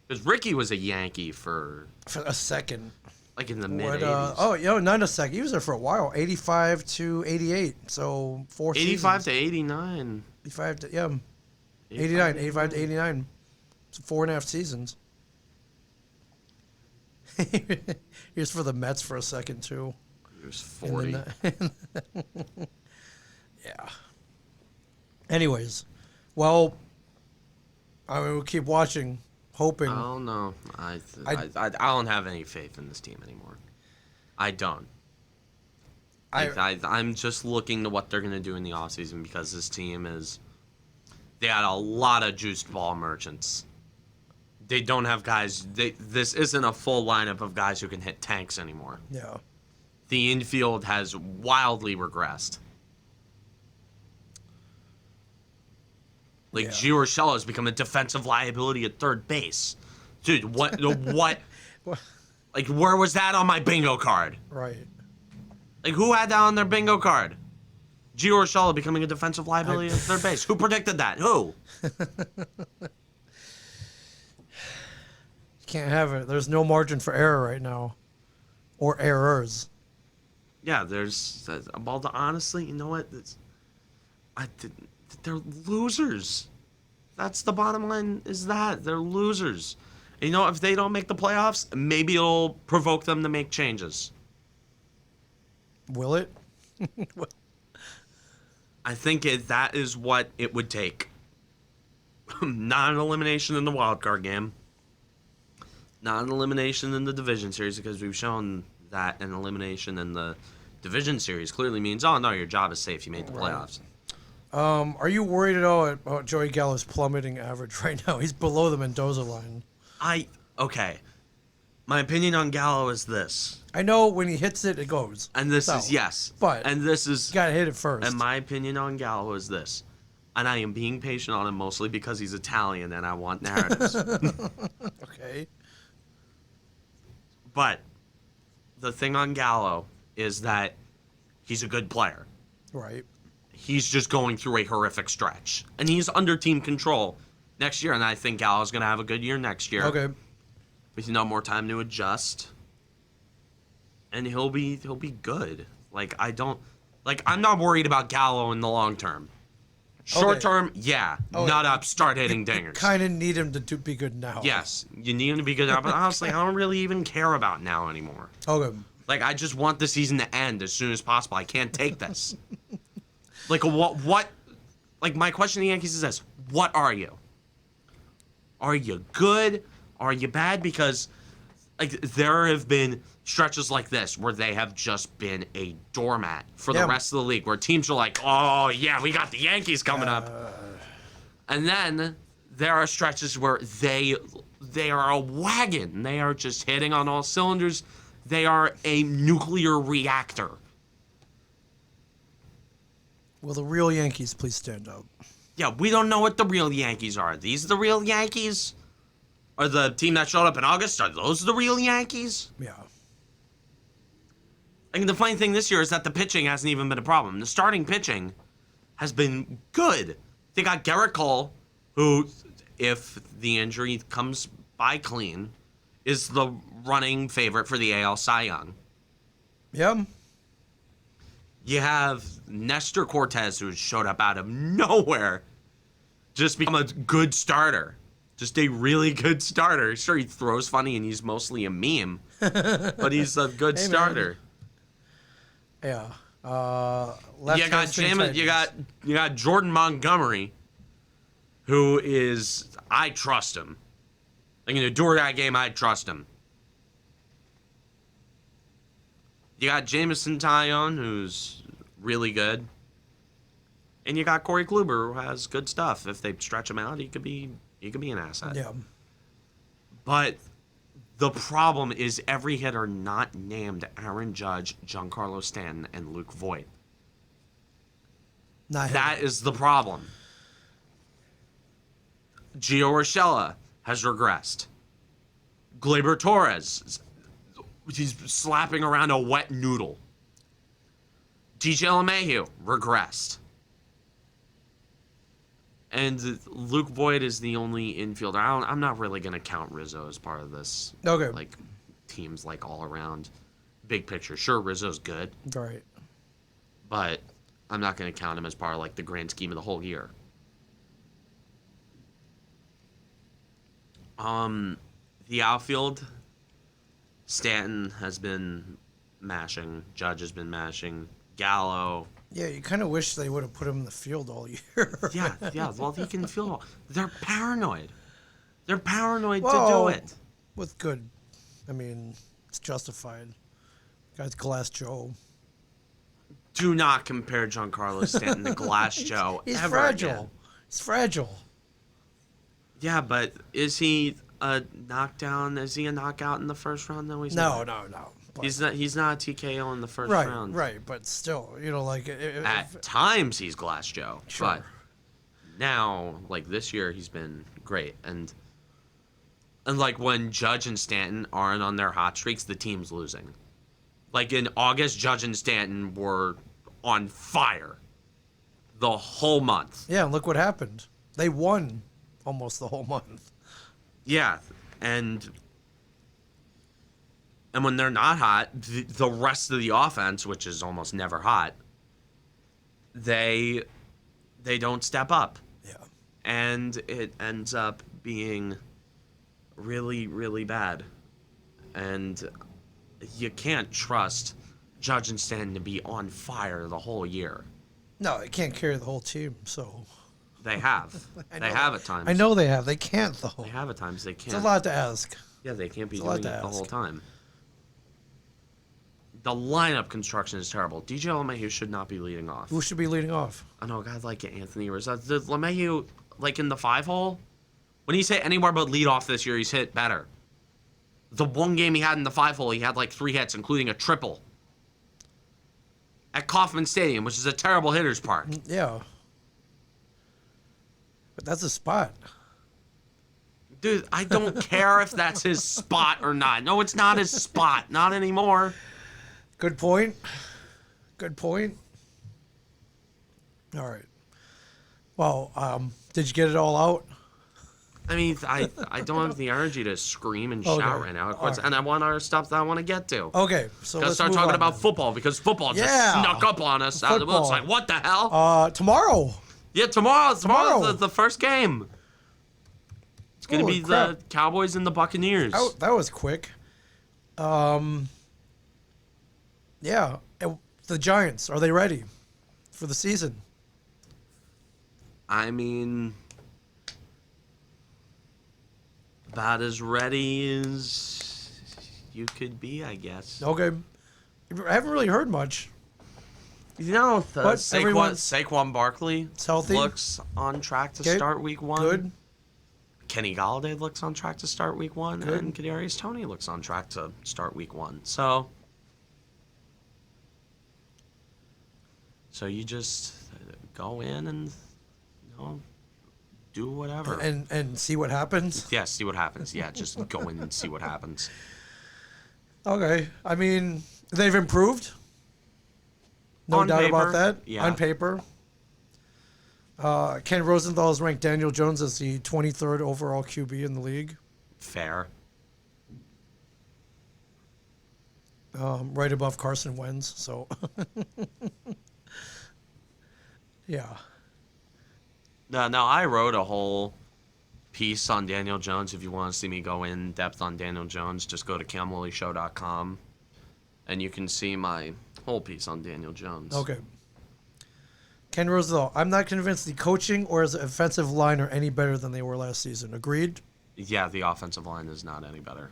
Because Ricky was a Yankee for a second. Like in the mid-80s. Not a second. He was there for a while. 85 to 88. So 4 seasons. 85 to 89. 85 to, yeah. 89. 85 to 89. So 4.5 seasons. He was for the Mets for a second, too. He was 40. Yeah. Anyways, well, I mean, we'll keep watching, hoping. I don't know. I don't have any faith in this team anymore. I don't. I'm just looking to what they're going to do in the offseason because this team they got a lot of juiced ball merchants. They don't have guys. This isn't a full lineup of guys who can hit tanks anymore. Yeah. The infield has wildly regressed. Like, Gio Urshela has become a defensive liability at third base. Dude, what? Like, where was that on my bingo card? Right. Like, who had that on their bingo card? Gio Urshela becoming a defensive liability at third base. Who predicted that? Who? Can't have it. There's no margin for error right now. Or errors. Yeah, honestly, you know what? They're losers. That's the bottom line, they're losers. And you know, if they don't make the playoffs, maybe it'll provoke them to make changes. Will it? I think that is what it would take. Not an elimination in the wild card game. Not an elimination in the division series, because we've shown that an elimination in the division series clearly means, oh no, your job is safe, you made the playoffs. Are you worried at all about Joey Gallo's plummeting average right now? He's below the Mendoza line. Okay. My opinion on Gallo is this. I know when he hits it, it goes. And this is, yes. But and this is, you gotta hit it first. And my opinion on Gallo is this. And I am being patient on him mostly because he's Italian and I want narratives. Okay. But the thing on Gallo is that he's a good player. Right. He's just going through a horrific stretch. And he's under team control next year, and I think Gallo's going to have a good year next year. Okay. With more time to adjust. And he'll be good. I'm not worried about Gallo in the long term. Short term, nut up, start hitting dingers. You kind of need him to be good now. Yes, you need him to be good now, but honestly, I don't really even care about now anymore. Okay. I just want the season to end as soon as possible. I can't take this. What? My question to the Yankees is this. What are you? Are you good? Are you bad? Because, there have been stretches like this where they have just been a doormat for the Yeah. rest of the league, where teams are like, oh, yeah, we got the Yankees coming up. And then there are stretches where they are a wagon. They are just hitting on all cylinders. They are a nuclear reactor. Will the real Yankees please stand up? Yeah, we don't know what the real Yankees are. Are these the real Yankees? Are the team that showed up in August, are those the real Yankees? Yeah. I mean, the funny thing this year is that the pitching hasn't even been a problem. The starting pitching has been good. They got Garrett Cole, who, if the injury comes by clean, is the running favorite for the AL Cy Young. Yeah. You have Nestor Cortez, who showed up out of nowhere, just become a good starter. Just a really good starter. Sure, he throws funny and he's mostly a meme, but he's a good Hey, starter. Yeah. You got Jordan Montgomery, who is, I trust him. Like in a do or die game, I trust him. You got Jameson Taillon, who's really good. And you got Corey Kluber, who has good stuff. If they stretch him out, he could be an asset. Yeah. But the problem is every hitter not named Aaron Judge, Giancarlo Stanton, and Luke Voit. That is the problem. Gio Urshela has regressed. Gleyber Torres, he's slapping around a wet noodle. DJ LeMahieu regressed. And Luke Voit is the only infielder. I'm not really going to count Rizzo as part of this. Okay. Like, teams, like, all around. Big picture. Sure, Rizzo's good. Right. But I'm not going to count him as part of, like, the grand scheme of the whole year. The outfield, Stanton has been mashing. Judge has been mashing. Gallo. Yeah, you kind of wish they would have put him in the field all year. Yeah. Well, he can field all. They're paranoid. They're paranoid to Well, do it. With good, I mean, it's justified. Guy's Glass Joe. Do not compare Giancarlo Stanton to Glass Joe. He's ever fragile. Again. He's fragile. Yeah, but is he a knockdown? Is he a knockout in the first round? No, he's not. No. But, He's not a TKO in the first right, round. Right, but still, like... At times, he's Glass Joe. Sure. But now, like this year, he's been great. And like when Judge and Stanton aren't on their hot streaks, the team's losing. Like in August, Judge and Stanton were on fire the whole month. Yeah, and look what happened. They won almost the whole month. Yeah, and when they're not hot, the rest of the offense, which is almost never hot, they don't step up. Yeah. And it ends up being really, really bad. And you can't trust Judge and Stanton to be on fire the whole year. No, they can't carry the whole team, so... They have. They have at times. I know they have. They can't, though. They have at times. They can't. It's a lot to ask. Yeah, they can't be It's a lot doing to it the whole ask. time. The lineup construction is terrible. DJ LeMahieu should not be leading off. Who should be leading off? I know a guy like Anthony Rizzo. The LeMahieu, like in the 5-hole, when he's hit anywhere but lead off this year, he's hit better. The one game he had in the 5-hole, he had like 3 hits, including a triple. At Kauffman Stadium, which is a terrible hitter's park. Yeah. But that's a spot. Dude, I don't care if that's his spot or not. No, it's not his spot. Not anymore. Good point. Good point. All right. Well, did you get it all out? I mean, I don't have the energy to scream and Okay. shout right now. All right. And I want our stuff that I want to get to. Okay, so Gotta let's start move talking on about then. football because football just Yeah. snuck up on us out of the blue. It's Football. like, what the hell? Tomorrow. Yeah, tomorrow's Tomorrow. the first game. It's gonna Holy be crap. the Cowboys and the Buccaneers. Oh, that was quick. Yeah, the Giants, are they ready for the season? I mean, about as ready as you could be, I guess. Okay. I haven't really heard much. You know, But Saquon Barkley healthy. looks on track to Okay, start week 1. Good. Kenny Galladay looks on track to start week 1, Good. and Kadarius Toney looks on track to start week 1. So you just go in and do whatever. And see what happens. Yeah, see what happens. Yeah, just go in and see what happens. Okay. I mean, they've improved. No On doubt paper, about that. yeah. On paper. Ken Rosenthal has ranked Daniel Jones as the 23rd overall QB in the league. Fair. Right above Carson Wentz. So, yeah. No, I wrote a whole piece on Daniel Jones. If you want to see me go in depth on Daniel Jones, just go to CamWoolleyShow.com, and you can see my whole piece on Daniel Jones. Okay. Ken Rosenthal, I'm not convinced the coaching or his offensive line are any better than they were last season. Agreed? Yeah, the offensive line is not any better.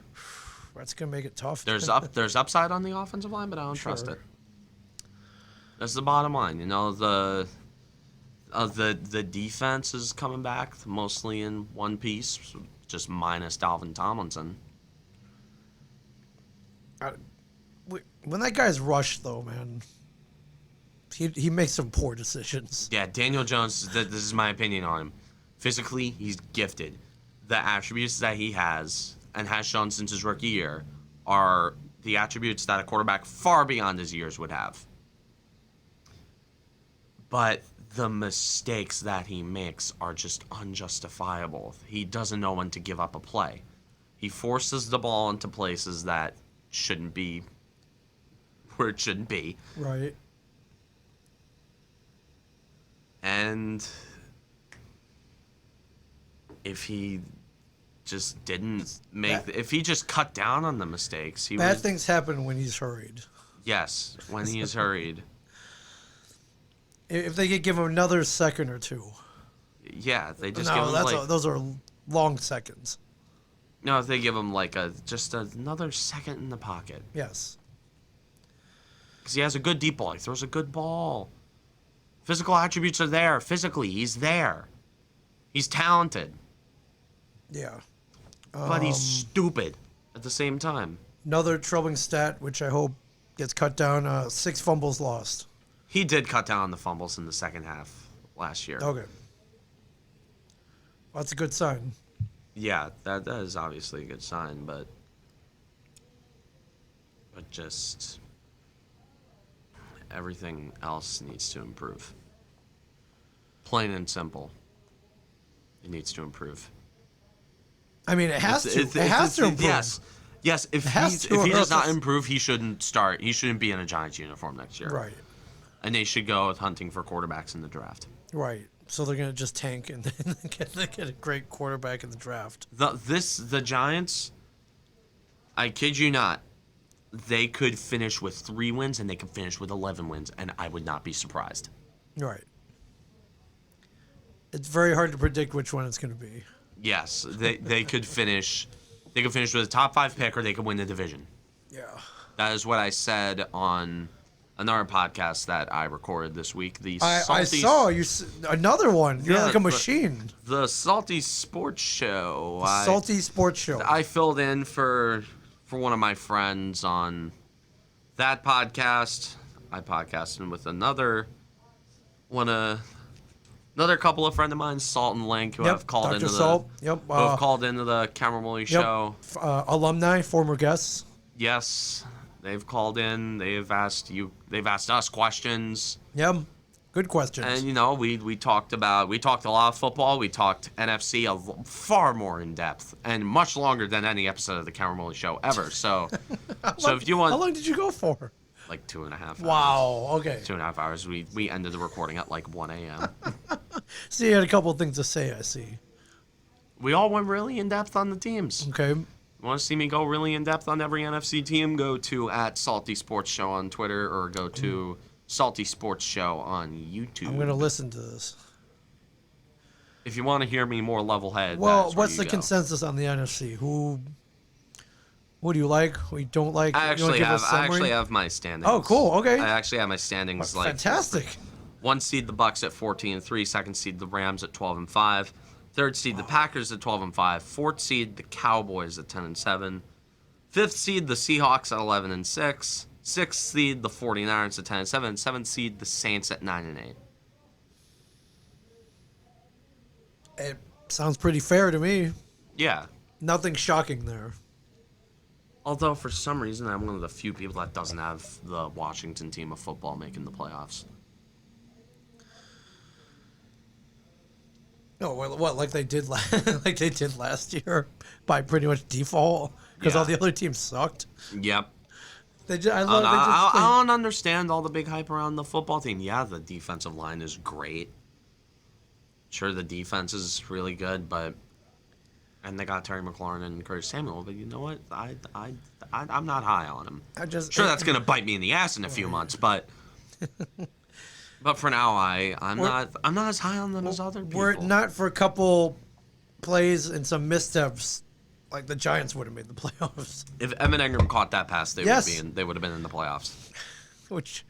That's going to make it tough. There's upside on the offensive line, but I don't trust it. That's the bottom line. You know, the defense is coming back mostly in one piece, just minus Dalvin Tomlinson. When that guy's rushed, though, man, he makes some poor decisions. Yeah, Daniel Jones, this is my opinion on him. Physically, he's gifted. The attributes that he has and has shown since his rookie year are the attributes that a quarterback far beyond his years would have. But the mistakes that he makes are just unjustifiable. He doesn't know when to give up a play. He forces the ball into places that shouldn't be where it shouldn't be. Right. And if he just didn't if he just cut down on the mistakes, bad things happen when he's hurried. Yes, when he is hurried. If they could give him another second or two. Yeah, they just give him those are long seconds. No, if they give him just another second in the pocket. Yes. Because he has a good deep ball. He throws a good ball. Physical attributes are there. Physically, he's there. He's talented. Yeah. But he's stupid at the same time. Another troubling stat, which I hope gets cut down, 6 fumbles lost. He did cut down on the fumbles in the second half last year. Okay. Well, that's a good sign. Yeah, that is obviously a good sign, but just everything else needs to improve. Plain and simple. It needs to improve. I mean, it has to. It has to improve. Yes. If he does not improve, he shouldn't start. He shouldn't be in a Giants uniform next year. Right. And they should go with hunting for quarterbacks in the draft. Right. So they're gonna just tank and then get a great quarterback in the draft. The Giants, I kid you not, they could finish with 3 wins and they could finish with 11 wins, and I would not be surprised. Right. It's very hard to predict which one it's going to be. Yes, they could finish. They could finish with a top 5 pick, or they could win the division. Yeah. That is what I said on another podcast that I recorded this week. I saw you another one. You're like a machine. The Salty Sports Show. Salty Sports Show. I filled in for one of my friends on that podcast. I podcasted with another couple of friends of mine, Salt and Link, who have called Dr. into Salt. who have called into the Cameron Woolley show. Alumni, former guests. Yes, they've called in. They've asked us questions. Yep, good questions. And we talked a lot of football. We talked NFC far more in depth and much longer than any episode of the Cameron Woolley show ever. So, if you want, how long did you go for? Like 2.5 hours. Wow. Okay. 2.5 hours. We ended the recording at like 1 a.m. So you had a couple of things to say, I see. We all went really in depth on the teams. Okay. You want to see me go really in depth on every NFC team? Go to @Salty Sports Show on Twitter or go to Salty Sports Show on YouTube. I'm gonna listen to this. If you want to hear me more level-headed. Well, what's the consensus on the NFC? What do you like? What you don't like? I You wanna give us a actually summary? have my standings. Oh, cool. Okay. I actually have my standings like Fantastic. 1 seed the Bucks at 14-3, second seed the Rams at 12-5, third seed the Packers at 12-5, fourth seed the Cowboys at 10-7, fifth seed the Seahawks at 11-6, sixth seed the 49ers at 10-7, seventh seed the Saints at 9-8. It sounds pretty fair to me. Yeah. Nothing shocking there. Although for some reason I'm one of the few people that doesn't have the Washington team of football making the playoffs. No, what like they did like they did last year by pretty much default because all Yeah. the other teams sucked. Yep. They just, I I, love. I don't understand all the big hype around the football team. Yeah, the defensive line is great. Sure, the defense is really good, but and they got Terry McLaurin and Curtis Samuel. But you know what? I'm not high on him. Sure, that's gonna bite me in the ass in a few months, but for now, I'm not as high on them as other people. Were it not for a couple plays and some missteps, like the Giants would have made the playoffs, If Evan Ingram caught that pass, they Yes. they would have been in the playoffs. which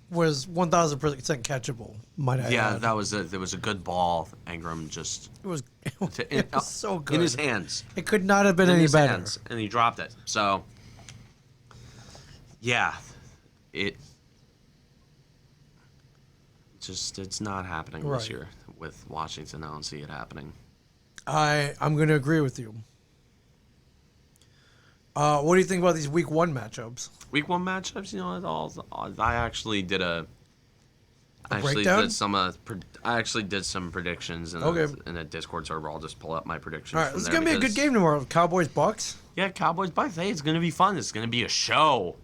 was 1,000% catchable. Might I Yeah, add. there was a good ball. Ingram just It was, to- it was so good in his hands. It could not have been in any his better. hands, and he dropped it. So, yeah, it's not happening Right. this year with Washington. I don't see it happening. I'm going to agree with you. What do you think about these Week 1 matchups? Week 1 matchups, you know, I actually did breakdown? I actually did some predictions in a Discord server. I'll just pull up my predictions. All right, from this is there going to be a good because- game tomorrow. Cowboys Bucks. Yeah, Cowboys Bucks. Hey, it's going to be fun. It's going to be a show.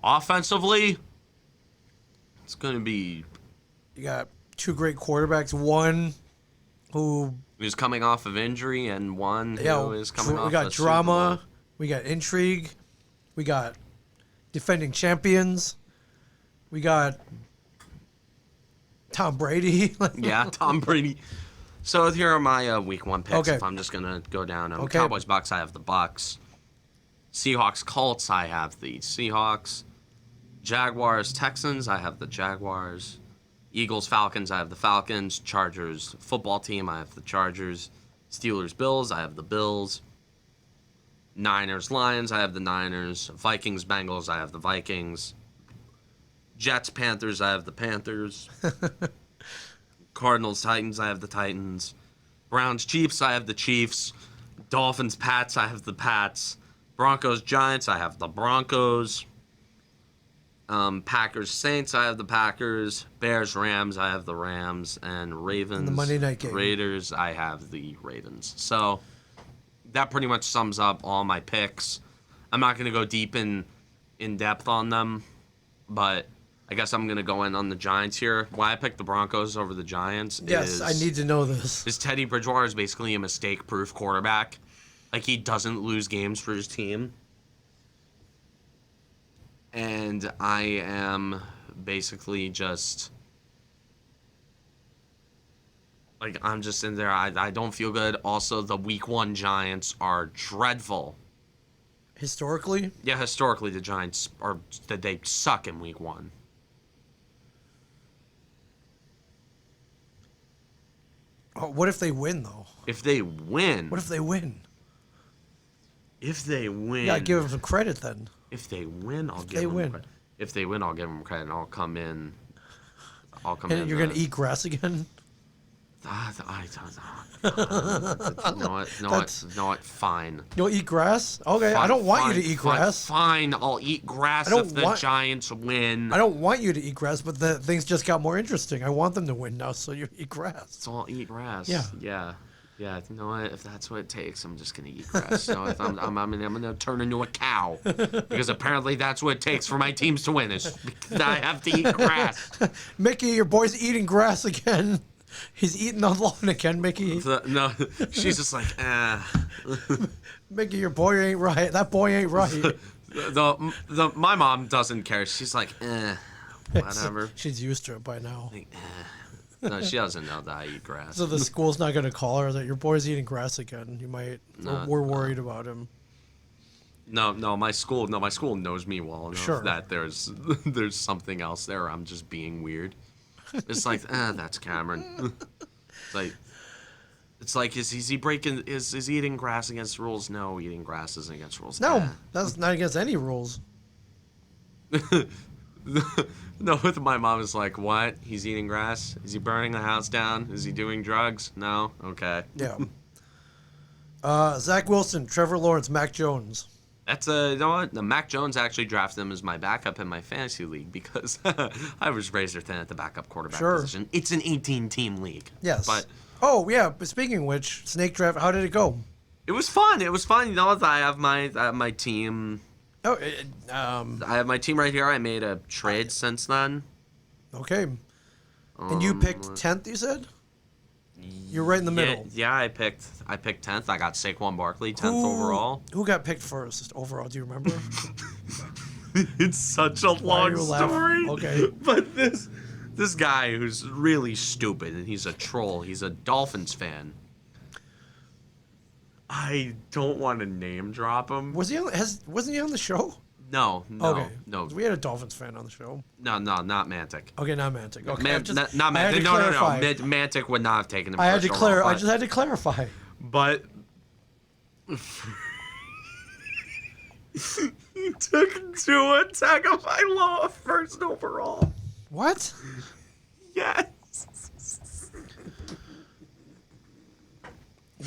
Offensively, it's going to be. You got two great quarterbacks. One who Who's coming off of injury, and one who is coming off. we got a Super drama. Bowl. We got intrigue. We got defending champions. We got Tom Brady. Yeah, Tom Brady. So here are my Week 1 picks. Okay. If I'm just gonna go down, Okay. Cowboys Bucks, I have the Bucks. Seahawks Colts, I have the Seahawks. Jaguars Texans, I have the Jaguars. Eagles Falcons, I have the Falcons. Chargers football team, I have the Chargers. Steelers Bills, I have the Bills. Niners Lions, I have the Niners. Vikings Bengals, I have the Vikings. Jets Panthers, I have the Panthers. Cardinals Titans, I have the Titans. Browns Chiefs, I have the Chiefs. Dolphins Pats, I have the Pats. Broncos Giants, I have the Broncos. Packers Saints, I have the Packers. Bears Rams, I have the Rams. And Ravens the Monday night game. Raiders, I have the Ravens. So that pretty much sums up all my picks. I'm not going to go deep in depth on them, but I guess I'm going to go in on the Giants here. Why I picked the Broncos over the Giants Yes, I need to know this. is Teddy Bridgewater is basically a mistake-proof quarterback. Like, he doesn't lose games for his team. And I am basically just... Like, I'm just in there. I don't feel good. Also, the Week 1 Giants are dreadful. Historically, Yeah, historically, the Giants they suck in Week 1. what if they win though? If they win... What if they win? If they win... You gotta give them some credit then. If they win, I'll give they them win. credit. If they win, I'll give them credit, and I'll come in. And you're gonna eat grass again. You know what? Fine. You'll eat grass. Okay, I don't want you to eat grass. Fine, I'll eat grass I don't if the want- Giants win. I don't want you to eat grass, but the things just got more interesting. I want them to win now, so you eat grass. So I'll eat grass. Yeah. Yeah. You know what? If that's what it takes, I'm just gonna eat grass. So if I'm gonna turn into a cow because apparently that's what it takes for my teams to win. Is I have to eat grass. Mickey, your boy's eating grass again. He's eating the lawn again, Mickey. No, she's just like, Mickey, your boy ain't right. That boy ain't right. My mom doesn't care. She's like, whatever. She's used to it by now. Like, No, she doesn't know that I eat grass. So the school's not going to call her that your boy's eating grass again. You might. No, we're worried about him. No, my school knows me well enough Sure. that there's there's something else there. I'm just being weird. It's like, that's Cameron. It's like, is he breaking? Is he eating grass against rules? No, eating grass isn't against rules. No, that's not against any rules. No, with my mom is like, what? He's eating grass? Is he burning the house down? Is he doing drugs? No? Okay. Yeah. Zach Wilson, Trevor Lawrence, Mac Jones. That's you know what? The Mac Jones actually drafted him as my backup in my fantasy league because I was razor thin at the backup quarterback position. It's an 18-team league. Yes. But but speaking of which, snake draft, how did it go? it was fun. It was fun. You know, I have my team. Oh, I have my team right here. I made a trade since then. okay. And you picked 10th, you said? You're right in the middle. Yeah, I picked 10th. I got Saquon Barkley 10th overall. Who got picked first overall? Do you remember? It's such a long story. Okay. But this guy who's really stupid and he's a troll. He's a Dolphins fan. I don't want to name drop him. Wasn't he on the show? No. Okay. No. We had a Dolphins fan on the show. No, not Mantic. Okay, not Mantic. Okay. Not Mantic. No. Mantic would not have taken him. I just had to clarify. But he took Tua Tagovailoa first overall. What? Yes.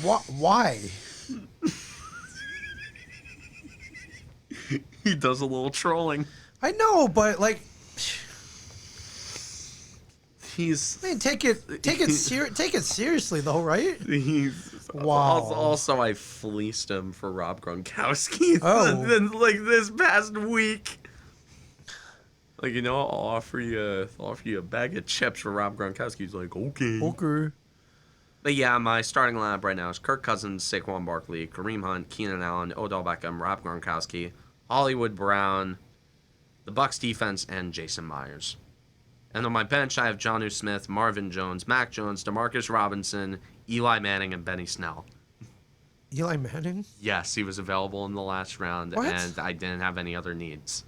Why? He does a little trolling. I know, but like, He's. I mean, take it seriously though, right? He's. Wow. Also, I fleeced him for Rob Gronkowski. Oh. Like this past week. Like, you know, I'll offer you a bag of chips for Rob Gronkowski. He's like, okay. Okay. But yeah, my starting lineup right now is Kirk Cousins, Saquon Barkley, Kareem Hunt, Keenan Allen, Odell Beckham, Rob Gronkowski, Hollywood Brown, the Bucs defense, and Jason Myers. And on my bench, I have Jonnu Smith, Marvin Jones, Mac Jones, DeMarcus Robinson, Eli Manning, and Benny Snell. Eli Manning? Yes, he was available in the last round, What? and I didn't have any other needs.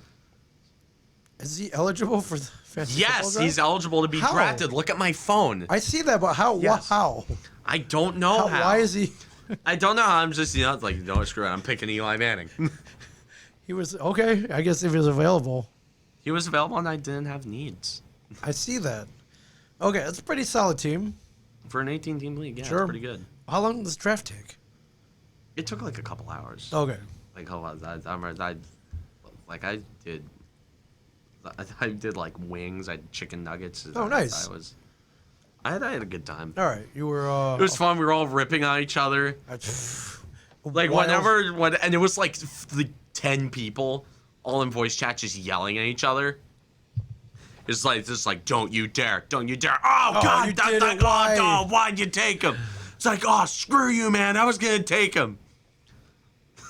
Is he eligible for the fantasy football Yes, draft? he's eligible to be How? drafted. Look at my phone. I see that, but how? Yes. How? I don't know how. Why is he? I don't know how. I'm just, it's like, no, screw it. I'm picking Eli Manning. He was okay. I guess if he was available. He was available, and I didn't have needs. I see that. Okay, that's a pretty solid team. For an 18-team league, yeah, Sure. it's pretty good. How long does draft take? It took like a couple hours. Okay. Like, hold on, I did like wings. I had chicken nuggets. Oh, nice. I had a good time. All right, you were. It was fun. We were all ripping on each other. Like and it was like 10 people, all in voice chat, just yelling at each other. It's like, don't you dare! Don't you dare! Oh God! You did it. Why? Oh, why'd you take him? It's like, oh, screw you, man! I was gonna take him.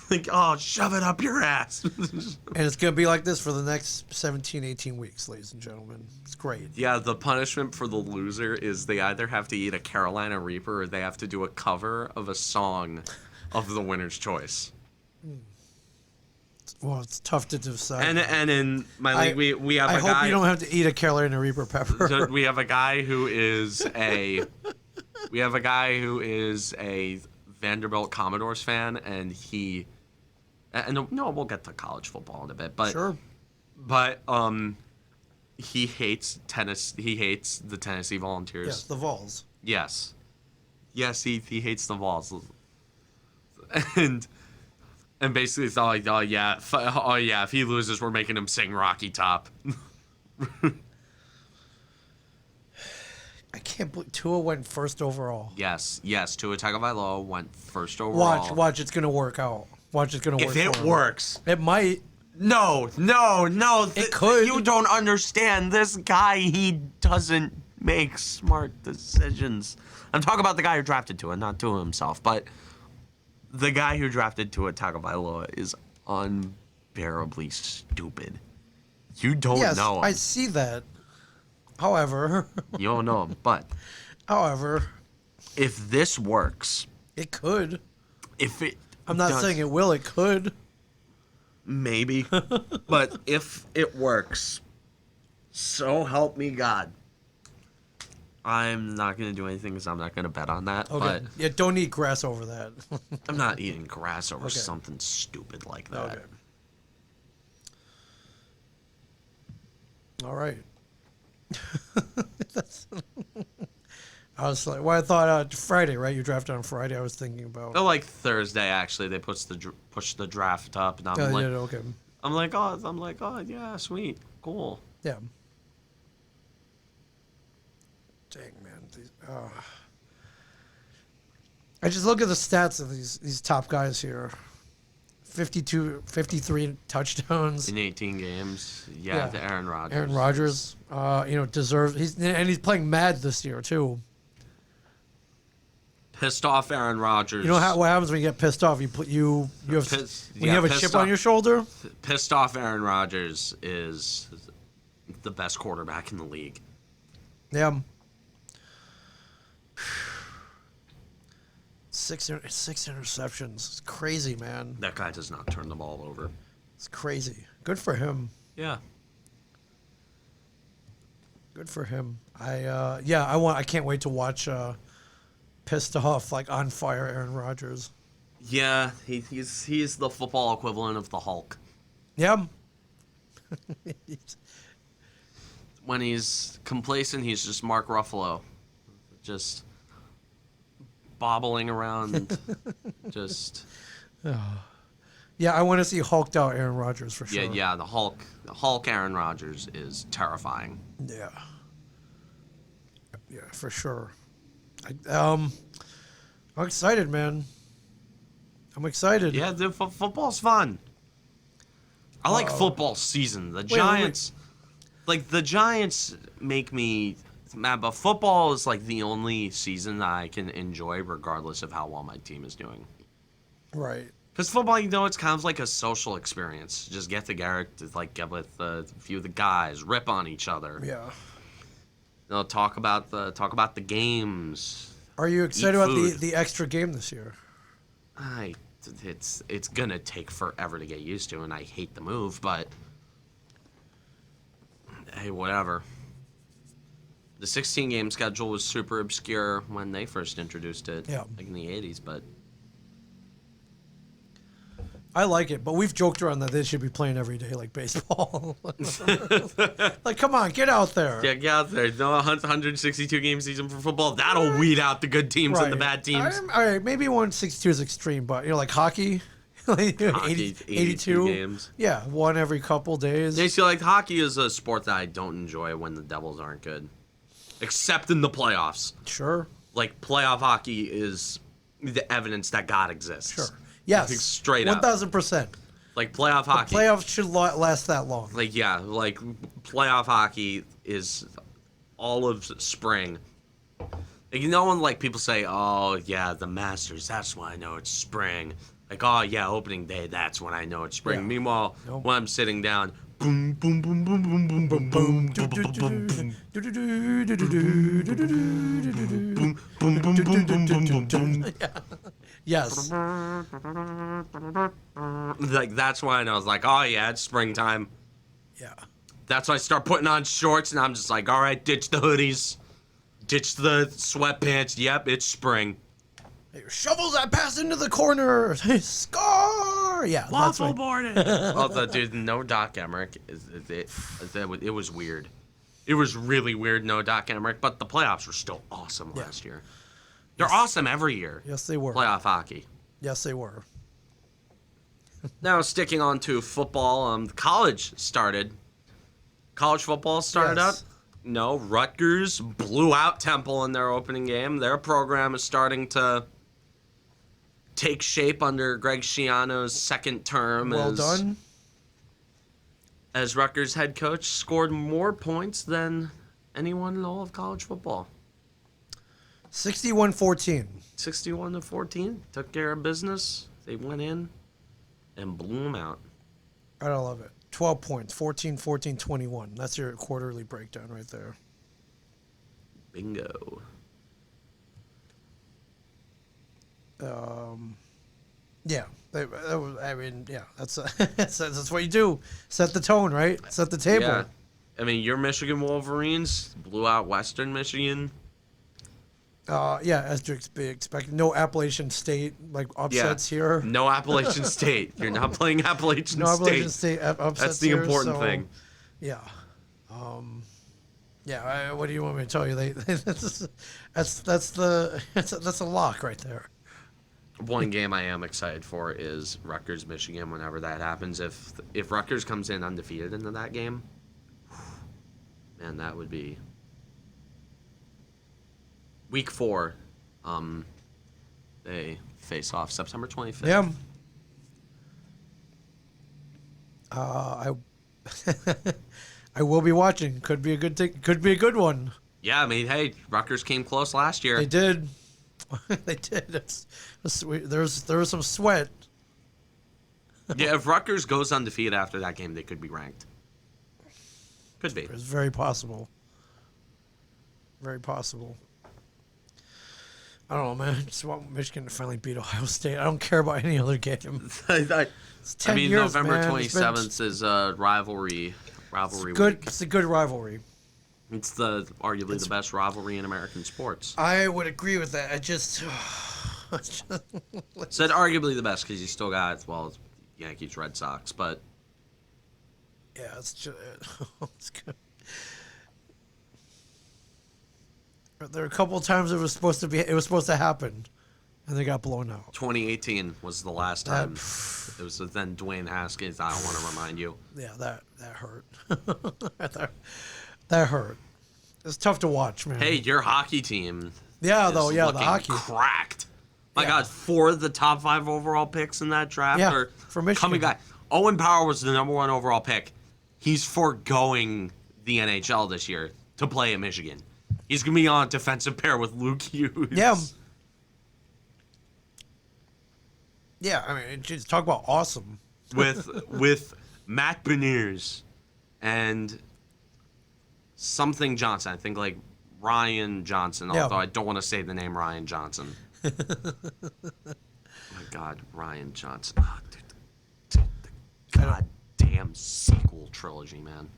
Like, oh, shove it up your ass. And it's going to be like this for the next 17, 18 weeks, ladies and gentlemen. It's great. Yeah, the punishment for the loser is they either have to eat a Carolina Reaper or they have to do a cover of a song of the winner's choice. Well, it's tough to decide. And in my league, we have a guy. I hope you don't have to eat a Carolina Reaper pepper. We have a guy who is a Vanderbilt Commodores fan, and we'll get to college football in a bit, but sure. But he hates tennis. He hates the Tennessee Volunteers. Yes, the Vols. Yes, he hates the Vols, and basically it's all like, oh yeah, if he loses, we're making him sing Rocky Top. I can't believe Tua went first overall. Yes, Tua Tagovailoa went first overall. Watch, it's gonna work out. Watch, it's gonna work. If it works, it might. No. It could. You don't understand. This guy, he doesn't make smart decisions. I'm talking about the guy who drafted Tua, not Tua himself, but the guy who drafted Tua Tagovailoa is unbearably stupid. You don't know him. I see that. However, you don't know him, but if this works, it could. If it, I'm not saying it will. It could. Maybe. But if it works, so help me God. I'm not going to do anything because I'm not going to bet on that. Okay. But Yeah, don't eat grass over that. I'm not eating grass over Okay. something stupid like that. Okay. All right. I was like, well, I thought Friday, right? You drafted on Friday. I was thinking about. Oh, like Thursday, actually, they pushed the draft up, and Oh, yeah, okay. I'm like, oh, yeah, sweet, cool. Yeah. Dang, man. I just look at the stats of these top guys here. 53 touchdowns. In 18 games, yeah, the Aaron Rodgers. Aaron Rodgers, deserves. He's playing mad this year too. Pissed off Aaron Rodgers. You know what happens when you get pissed off? When you have a chip on your shoulder. Pissed off Aaron Rodgers is the best quarterback in the league. Yeah. Six interceptions. It's crazy, man. That guy does not turn the ball over. It's crazy. Good for him. Yeah. Good for him. I can't wait to watch pissed off, like on fire Aaron Rodgers. Yeah, he's the football equivalent of the Hulk. Yeah. When he's complacent, he's just Mark Ruffalo. Just bobbling around. Just Yeah, I want to see hulked out Aaron Rodgers for sure. yeah, the Hulk Aaron Rodgers is terrifying. Yeah, for sure. I'm excited, man. I'm excited. Yeah, football's fun. I like football season. The Giants, the Giants make me mad, but football is like the only season that I can enjoy regardless of how well my team is doing. Right. Because football, it's kind of like a social experience. Just get together to get with a few of the guys, rip on each other. Yeah. Talk about the games. Are you excited about food. the extra game this year? It's gonna take forever to get used to, and I hate the move, but hey, whatever. The 16-game schedule was super obscure when they first introduced it, in the 80s, but I like it, but we've joked around that they should be playing every day like baseball. Like, come on, get out there. yeah, get out there. No 162-game season for football. That'll weed out the good teams and the bad teams. All right, maybe 162 is extreme, but like hockey, like Hockey, 82 games. Yeah, one every couple days. They see, hockey is a sport that I don't enjoy when the Devils aren't good, except in the playoffs. Sure. Playoff hockey is the evidence that God exists. Sure. Yes. Straight up. 1,000%. Playoff hockey. Playoffs should last that long. Playoff hockey is all of spring. When people say, "Oh yeah, the Masters," that's when I know it's spring. Oh yeah, opening day, that's when I know it's spring. Yeah. Meanwhile, when I'm sitting down, boom, boom, boom, boom, boom, boom, boom, boom, boom, boom, boom. Yes. That's when I know. It's oh yeah, it's springtime. Yeah. That's when I start putting on shorts, and I'm just all right, ditch the hoodies, ditch the sweatpants. Yep, it's spring. Shovels that pass into the corner. Score! Yeah. Waffle boarding. Also, dude, no Doc Emmerich. It was weird. It was really weird, no Doc Emmerich, but the playoffs were still awesome last year. They're awesome every year. Yes, they were. Playoff hockey. Yes, they were. Now, sticking on to football, college started. College football started up. No, Rutgers blew out Temple in their opening game. Their program is starting to take shape under Greg Schiano's second term as Rutgers head coach. Scored more points than anyone in all of college football. 61-14. 61-14. Took care of business. They went in and blew them out. I love it. 12 points. 14, 14, 21. That's your quarterly breakdown right there. Bingo. Yeah, I mean, yeah, that's what you do. Set the tone, right? Set the table. Yeah. I mean, your Michigan Wolverines blew out Western Michigan. Yeah, as you be expected. No Appalachian State like upsets here. No Appalachian State. You're not playing Appalachian No State. Appalachian State upsets. That's the here, important so, thing. Yeah. Yeah. What do you want me to tell you? That's a lock right there. One game I am excited for is Rutgers Michigan. Whenever that happens, if Rutgers comes in undefeated into that game, man, that would be week 4. They face off September 25th. Yeah. I I will be watching. Could be a good thing. Could be a good one. Yeah, I mean, hey, Rutgers came close last year. They did. They did. There was some sweat. Yeah, if Rutgers goes undefeated after that game, they could be ranked. Could be. It's very possible. Very possible. I don't know, man. I just want Michigan to finally beat Ohio State. I don't care about any other game. It's 10 I mean, years, November man. 27th is a rivalry Good. week. It's a good rivalry. It's arguably the best rivalry in American sports. I would agree with that. I just Said arguably the best because you still got, well, Yankees, Red Sox, but yeah, it's just it's good. There are a couple of times it was supposed to happen, and they got blown out. 2018 was the last time. It was then Dwayne Haskins. I don't want to remind you. Yeah, that hurt. that hurt. It's tough to watch, man. Hey, your hockey team. Yeah, is though. Yeah, the looking hockey. cracked. My Yeah. God, 4 of the top 5 overall picks in that draft Yeah, are for Michigan. coming guy. Owen Power was the number 1 overall pick. He's foregoing the NHL this year to play at Michigan. He's gonna be on a defensive pair with Luke Hughes. Yeah. Yeah, I mean, just talk about awesome. with Matt Beniers and something Johnson. I think like Ryan Johnson. Yeah. Although I don't want to say the name Ryan Johnson. Oh my God, Ryan Johnson. Oh, dude, the goddamn sequel trilogy, man.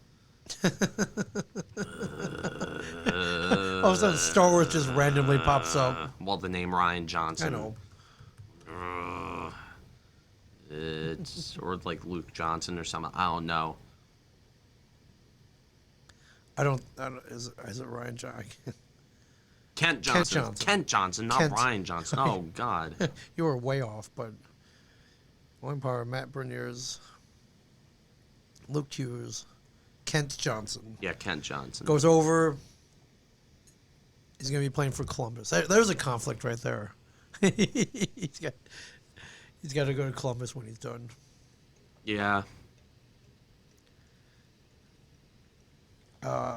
All of a sudden, Star Wars just randomly pops up. Well, the name Ryan Johnson. I know. It's or like Luke Johnson or something. I don't know. I don't. Is it Ryan Johnson? Kent Johnson. Kent Johnson, not Kent. Ryan Johnson. Oh God. You were way off, but Owen Power, Matt Beniers, Luke Hughes, Kent Johnson Yeah, Kent Johnson. goes over. He's going to be playing for Columbus. There's a conflict right there. he's got to go to Columbus when he's done. Yeah.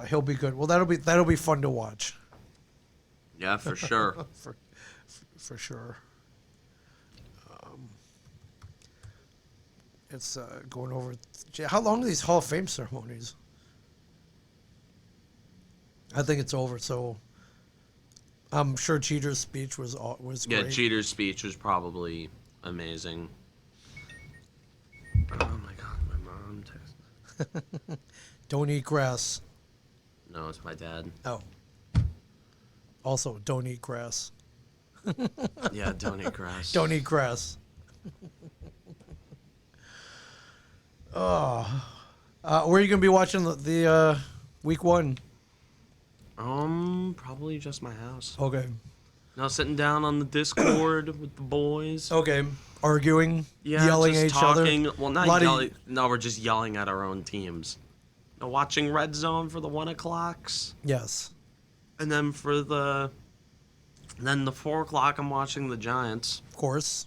He'll be good. Well, that'll be fun to watch. Yeah, for sure. For sure. It's going over. How long are these Hall of Fame ceremonies? I think it's over. So I'm sure Jeter's speech was Yeah, great. Jeter's speech was probably amazing. Oh my God, my mom texted. Don't eat grass. No, it's my dad. Oh. Also, don't eat grass. Yeah, don't eat grass. Don't eat grass. Where are you gonna be watching the week 1? Probably just my house. Okay. No, sitting down on the Discord with the boys. Okay. Arguing, Yeah, yelling just at each talking. other. Well, not Lot of- yelling. No, we're just yelling at our own teams. No, watching Red Zone for the 1 o'clocks, Yes. and then the 4 o'clock, I'm watching the Giants. Of course.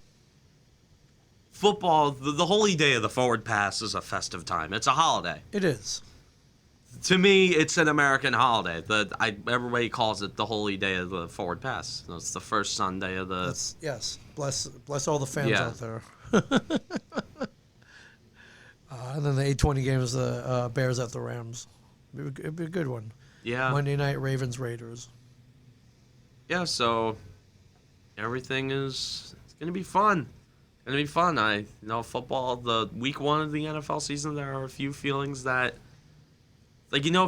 Football, the holy day of the forward pass is a festive time. It's a holiday. It is. To me, it's an American holiday. Everybody calls it the holy day of the forward pass. It's the first Sunday of the. Yes. Bless all the fans Yeah. out there. And then the 8:20 game is the Bears at the Rams. It'd be a good one. Yeah. Monday night Ravens Raiders. Yeah, so everything it's going to be fun. It'll be fun. Football, the week 1 of the NFL season, there are a few feelings that,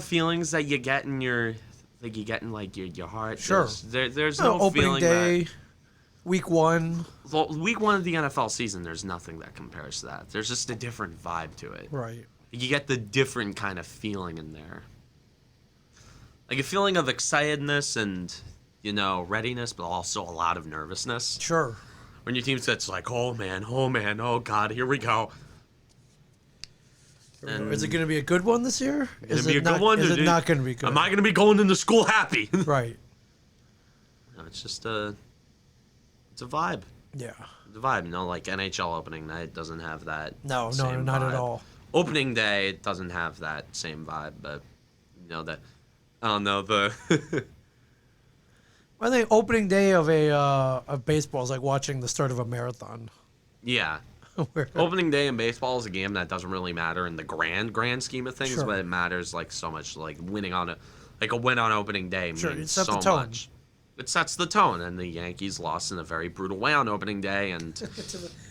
feelings that you get in your, your heart. Sure. There's no opening feeling day, that, week 1. well, week 1 of the NFL season, there's nothing that compares to that. There's just a different vibe to it. Right. You get the different kind of feeling in there. Like a feeling of excitedness and, readiness, but also a lot of nervousness. Sure. When your team sets like, oh man, oh God, here we go. And is it going to be a good one this year? Is it not going to be good? Am I going to be going into school happy? Right. No, it's just it's a vibe. Yeah. It's a vibe. Like NHL opening night doesn't have that. No, same not vibe. at all. Opening day doesn't have that same vibe, but that. I don't know the. I think opening day of of baseball is like watching the start of a marathon. Yeah. Opening day in baseball is a game that doesn't really matter in the grand scheme of things, Sure. but it matters so much. Like winning on a win on opening day Sure, means it sets so the tone. much. It sets the tone, and the Yankees lost in a very brutal way on opening day, and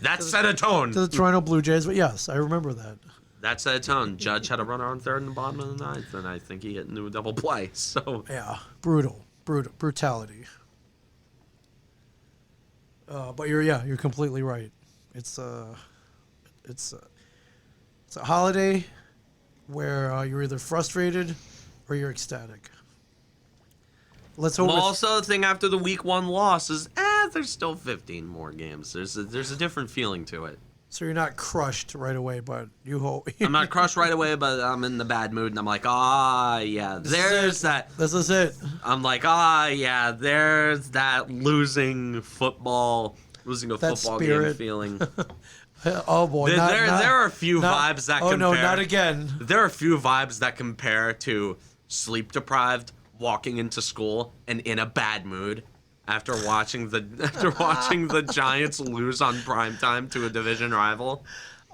that set a tone. To the Toronto Blue Jays, but yes, I remember that. That set a tone. Judge had a runner on third in the bottom of the ninth, and I think he hit into a double play. So Yeah, brutality. But you're completely right. It's a holiday where you're either frustrated or you're ecstatic. Let's hope. Also, the thing after the week 1 loss is, there's still 15 more games. There's a different feeling to it. So you're not crushed right away, but you hope. I'm not crushed right away, but I'm in the bad mood, and I'm like, yeah, there's that. This is it. I'm like, yeah, there's that losing a football game spirit. feeling. Oh boy, There are a few vibes that compare. Oh no, not again. There are a few vibes that compare to sleep deprived, walking into school, and in a bad mood. After watching the Giants lose on primetime to a division rival.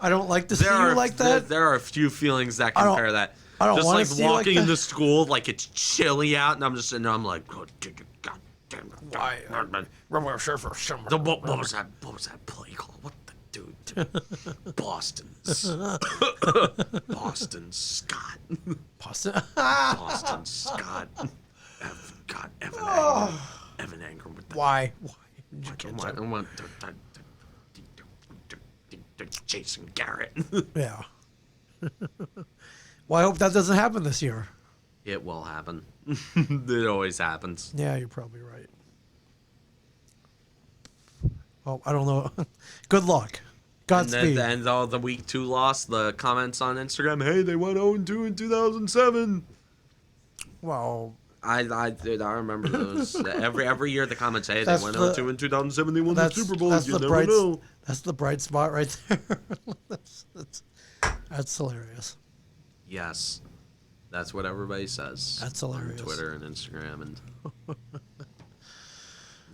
I don't like to see you like that. There are a few feelings that compare that. I don't just want like to see you walking like that. into school, like it's chilly out, and I'm just sitting there, I'm like, oh, God damn it. Why? What was that play call? What the dude? Boston Scott. Boston Scott. Evan Ingram with the Why? I want Jason Garrett. Yeah. Well, I hope that doesn't happen this year. It will happen. It always happens. Yeah, you're probably right. Oh, I don't know. Good luck. Godspeed. And all the week 2 loss, the comments on Instagram, hey, they went 0-2 in 2007. Well, I remember those. every year the comments say they went 0-2 in 2007. They won the Super Bowl. You never know. That's the bright spot right there. That's hilarious. Yes, that's what everybody says. That's hilarious. On Twitter and Instagram and.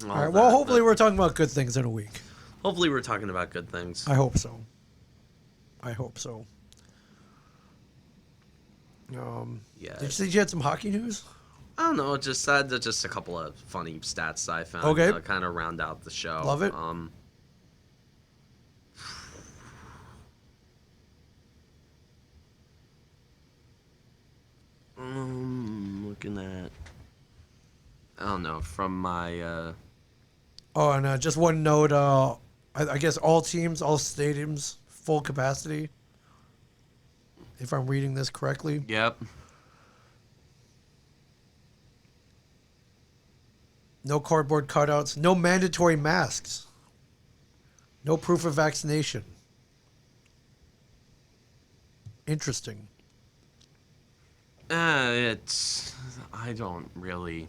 All right. Well, hopefully we're talking about good things in a week. Hopefully we're talking about good things. I hope so. Yeah. Did you had some hockey news? I don't know. Just a couple of funny stats I found. Okay. To kind of round out the show. Love it. Looking at. I don't know. From my. Oh, and just one note. I guess all teams, all stadiums, full capacity. If I'm reading this correctly. Yep. No cardboard cutouts. No mandatory masks. No proof of vaccination. Interesting. I don't really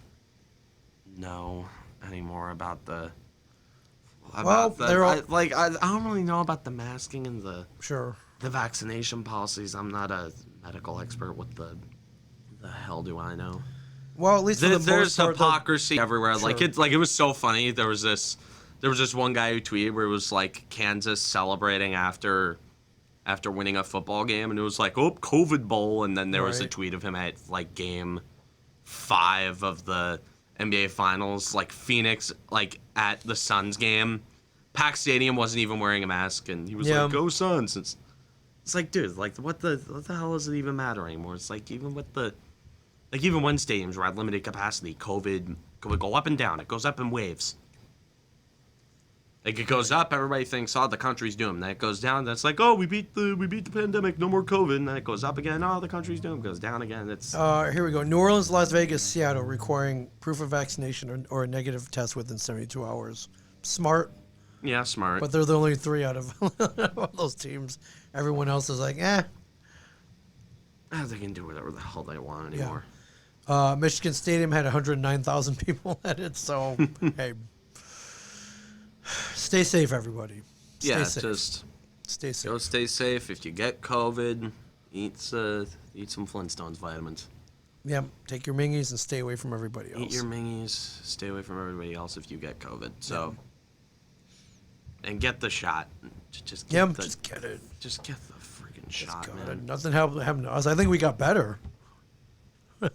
know anymore about the. I don't really know about the masking and the vaccination policies. I'm not a medical expert. What the hell do I know? Well, at least there's hypocrisy everywhere. Sure. It was so funny. There was this one guy who tweeted where it was like Kansas celebrating after winning a football game, and it was like, oh, COVID Bowl, and then there was a tweet of him at like game 5 of the NBA Finals, like Phoenix, like at the Suns game, Pack Stadium wasn't even wearing a mask, and he was Yeah. like, "Go Suns!" It's like, dude, like what the hell does it even matter anymore? It's like even with the even when stadiums were at limited capacity, COVID would go up and down. It goes up in waves. Like it goes up, everybody thinks, oh, the country's doomed. Then it goes down, that's like, oh, we beat the pandemic, no more COVID. And then it goes up again, oh, the country's doomed. Goes down again. It's Here we go. New Orleans, Las Vegas, Seattle requiring proof of vaccination or a negative test within 72 hours. Smart, yeah, smart. but they're the only 3 out of those teams. Everyone else is like, eh. They can do whatever the hell they want anymore. Michigan Stadium had 109,000 people at it, so hey, stay safe, everybody. Stay safe. Just stay safe. go stay safe. If you get COVID, eat some Flintstones vitamins. Yep, take your mingies and stay away from everybody else. Eat your mingies. Stay away from everybody else if you get COVID. So, and get the shot. Just get just get it. Just get the freaking shot, God, man. nothing happened to us. I think we got better.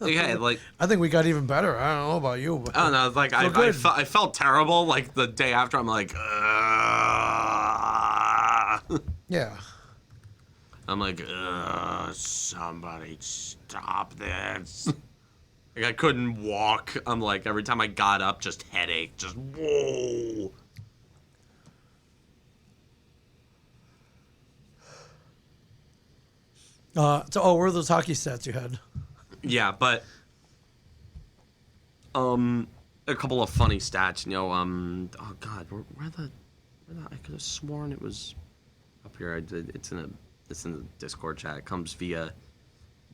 Yeah, like I think we got even better. I don't know about you, but I don't know. Like I felt terrible. Like the day after, I'm like, yeah. I'm like, somebody stop this. Like I couldn't walk. I'm like every time I got up, just headache. Just whoa. Where are those hockey stats you had? Yeah, but a couple of funny stats. You know, oh God, where the I could have sworn it was up here. It's in the Discord chat. It comes via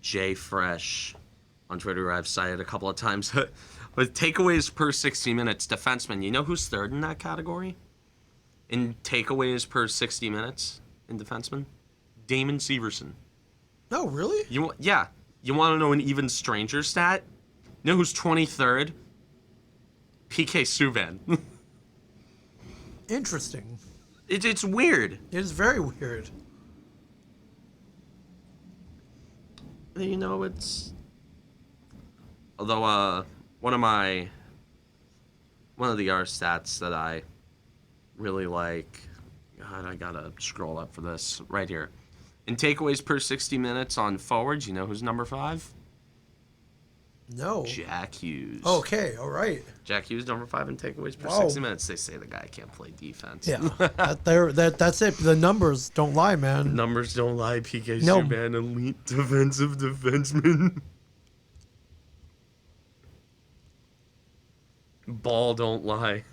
JFresh on Twitter. I've cited a couple of times. With takeaways per 60 minutes, defenseman. You know who's third in that category? In takeaways per 60 minutes in defenseman? Damon Severson. Oh, really? You want to know an even stranger stat? You know who's 23rd? PK Subban. Interesting. It's weird. It is very weird. You know, it's... Although, one of the R stats that I really like... God, I gotta scroll up for this. Right here. In takeaways per 60 minutes on forwards, you know who's number 5? No. Jack Hughes. Okay, all right. Jack Hughes, number 5 in takeaways per Wow. 60 minutes. They say the guy can't play defense. Yeah, that's it. The numbers don't lie, man. Numbers don't lie. PK No. Subban, elite defensive defenseman. Ball don't lie.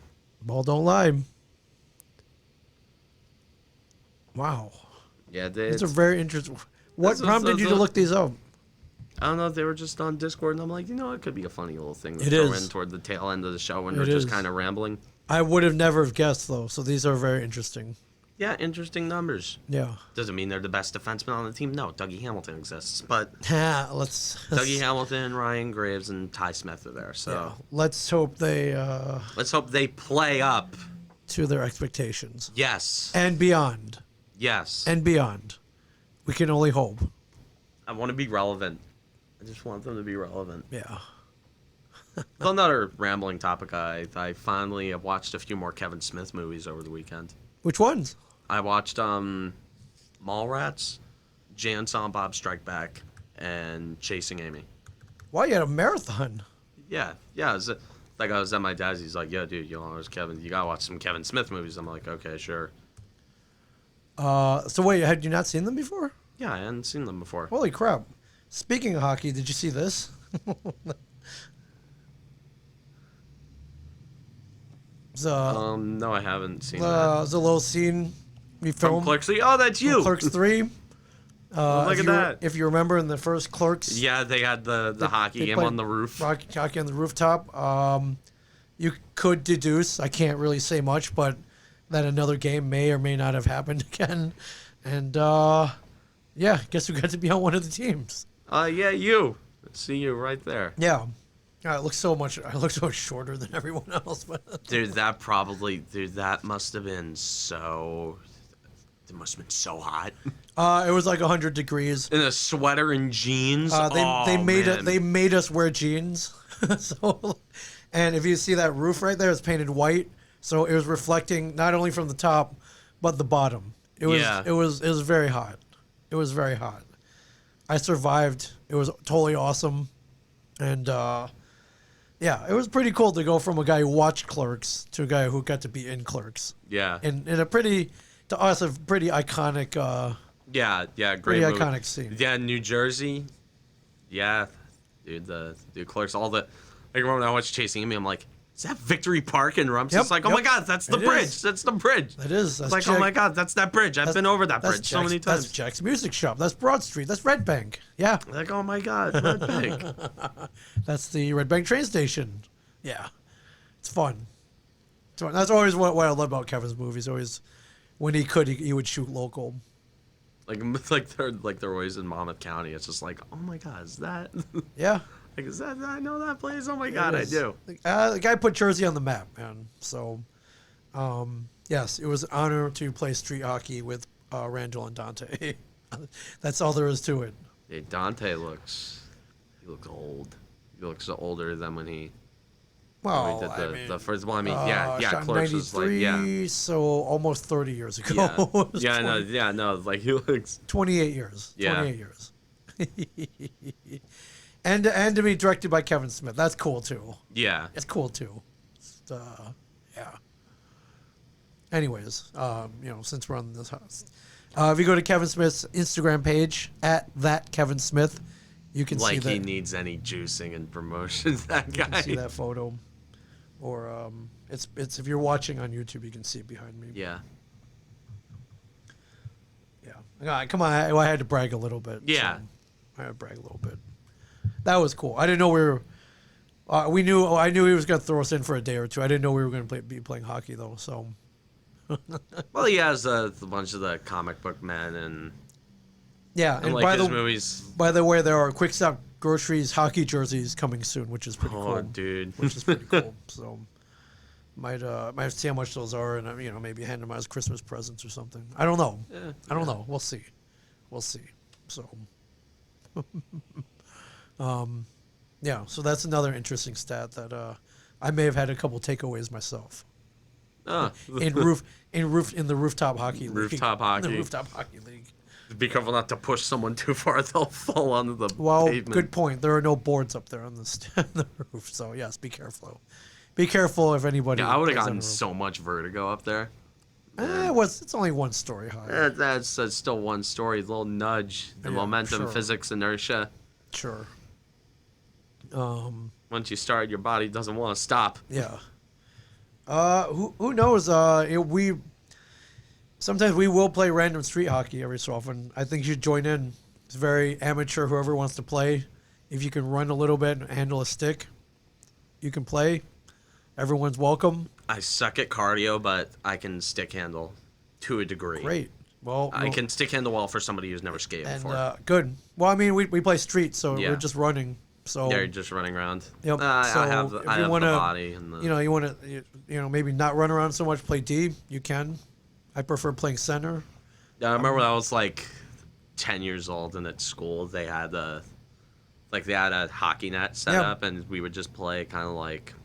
Ball don't lie. Wow. Yeah, These are very interesting. What This is- prompted you to look these up? I don't know if they were just on Discord, and I'm like, it could be a funny little thing to It throw is. in toward the tail end of the show when It we're just is. kind of rambling. I would have never have guessed, though, so these are very interesting. Yeah, interesting numbers. Yeah. Doesn't mean they're the best defenseman on the team. No, Dougie Hamilton exists, but let's Dougie Hamilton, Ryan Graves, and Ty Smith are there. So yeah, let's hope they let's hope they play up. to their expectations Yes. and beyond. Yes. And beyond. We can only hope. I want to be relevant. I just want them to be relevant. Yeah. Well, another rambling topic. I finally have watched a few more Kevin Smith movies over the weekend. Which ones? I watched Mallrats, Jay and Silent Bob Strike Back, and Chasing Amy. Wow, you had a marathon. Yeah. It was, like I was at my dad's. He's like, "Yo, dude, you gotta watch some Kevin Smith movies." I'm like, "Okay, sure." So wait, had you not seen them before? Yeah, I hadn't seen them before. Holy crap. Speaking of hockey, did you see this? No, I haven't seen that. There's a little scene we From filmed. Clerks 3. Oh, that's you. Clerks 3. Look if at you, that. If you remember in the first Clerks, Yeah, they had the hockey they game played on the roof. hockey on the rooftop. You could deduce, I can't really say much, but that another game may or may not have happened again. And yeah, guess who got to be on one of the teams? Yeah, you. See you right there. Yeah. I look so much shorter than everyone else. But Dude, that must have been so... It must have been so hot. it was like 100 degrees. In a sweater and jeans. They made us wear jeans. So, and if you see that roof right there, it's painted white. So it was reflecting not only from the top, but the bottom. It was Yeah. it was very hot. It was very hot. I survived. It was totally awesome, and yeah, it was pretty cool to go from a guy who watched Clerks to a guy who got to be in Clerks. Yeah. In a pretty, to us, a pretty iconic. Yeah, great Pretty movie. iconic scene. Yeah, New Jersey. Yeah, dude, the Clerks, all the. I remember when I watched Chasing Amy, I'm like, is that Victory Park? And Rumps is like, oh my God, that's the It bridge. is. That's the bridge. That is. It's like, oh my God, that's that bridge. I've been over that bridge so many times. That's Jack's Music Shop. That's Broad Street. That's Red Bank. Yeah. Like, oh my God, Red Bank. That's the Red Bank train station. Yeah. It's fun. It's fun. That's always what I love about Kevin's movies. Always, when he could, he would shoot local. Like they're always in Monmouth County. It's just like, oh my God, is that? Yeah. Like, is that? I know that place. Oh my God, I do. The guy put Jersey on the map, man. So, yes, it was an honor to play street hockey with Randall and Dante. That's all there is to it. Hey, Dante looks old. He looks older than when he. Well, did I mean, the first one. I mean, yeah, shot in Clerks was like, yeah. 93, so almost 30 years ago. It was No, like he looks. 28 years. Yeah. 28 years. and to be directed by Kevin Smith. That's cool too. Yeah. It's cool too. Yeah. Anyways, since we're on this house, if you go to Kevin Smith's Instagram page at that Kevin Smith, you can see that. Like he needs any juicing and promotions. That guy. You can see that photo, or it's if you're watching on YouTube, you can see it behind me. Yeah. Yeah. Come on, I had to brag a little bit. Yeah. So I had to brag a little bit. That was cool. I didn't know we were. I knew he was going to throw us in for a day or two. I didn't know we were going to be playing hockey though. So. Well, he has a bunch of the comic book men and. Yeah, and like by his the movies. By the way, there are Quick Stop Groceries hockey jerseys coming soon, which is pretty cool. Oh, dude. Which is pretty cool. So might see how much those are, and maybe hand them out as Christmas presents or something. I don't know. Yeah, I don't know. We'll see. So, yeah. So that's another interesting stat that I may have had a couple takeaways myself. In the rooftop hockey league. Rooftop hockey. In the rooftop hockey league. Be careful not to push someone too far; they'll fall onto the pavement. Good point. There are no boards up there on the roof, so yes, be careful. Be careful if anybody. Yeah, I would have plays on gotten the roof. so much vertigo up there. It's only one story high. That's still one story. Little nudge, the momentum, sure. physics, inertia. Sure. Once you start, your body doesn't want to stop. Yeah. Who knows? Sometimes we will play random street hockey every so often. I think you should join in. It's very amateur. Whoever wants to play, if you can run a little bit and handle a stick, you can play. Everyone's welcome. I suck at cardio, but I can stick handle to a degree. Great. Well, I can stick handle well for somebody who's never skated before. Good. Well, I mean, we play street, so Yeah. we're just running. So They're just running around. Yep. I So have if I you have wanna, the body and the. you want to, maybe not run around so much, play D. You can. I prefer playing center. Yeah, I remember when I was like 10 years old, and at school they had a hockey net set Yeah. up, and we would just play kind of like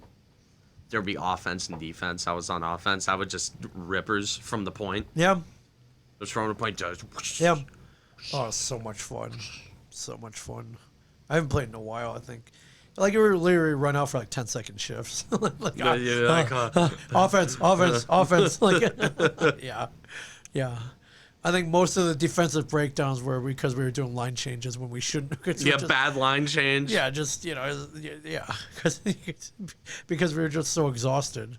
there'd be offense and defense. I was on offense. I would just rippers from the point. Yeah. Just from the point. Just Yeah. Oh, so much fun. So much fun. I haven't played in a while, I think. Like, we literally run out for like 10-second shifts. Offense. Like, yeah. I think most of the defensive breakdowns were because we were doing line changes when we shouldn't. Bad line change. Yeah, because we were just so exhausted.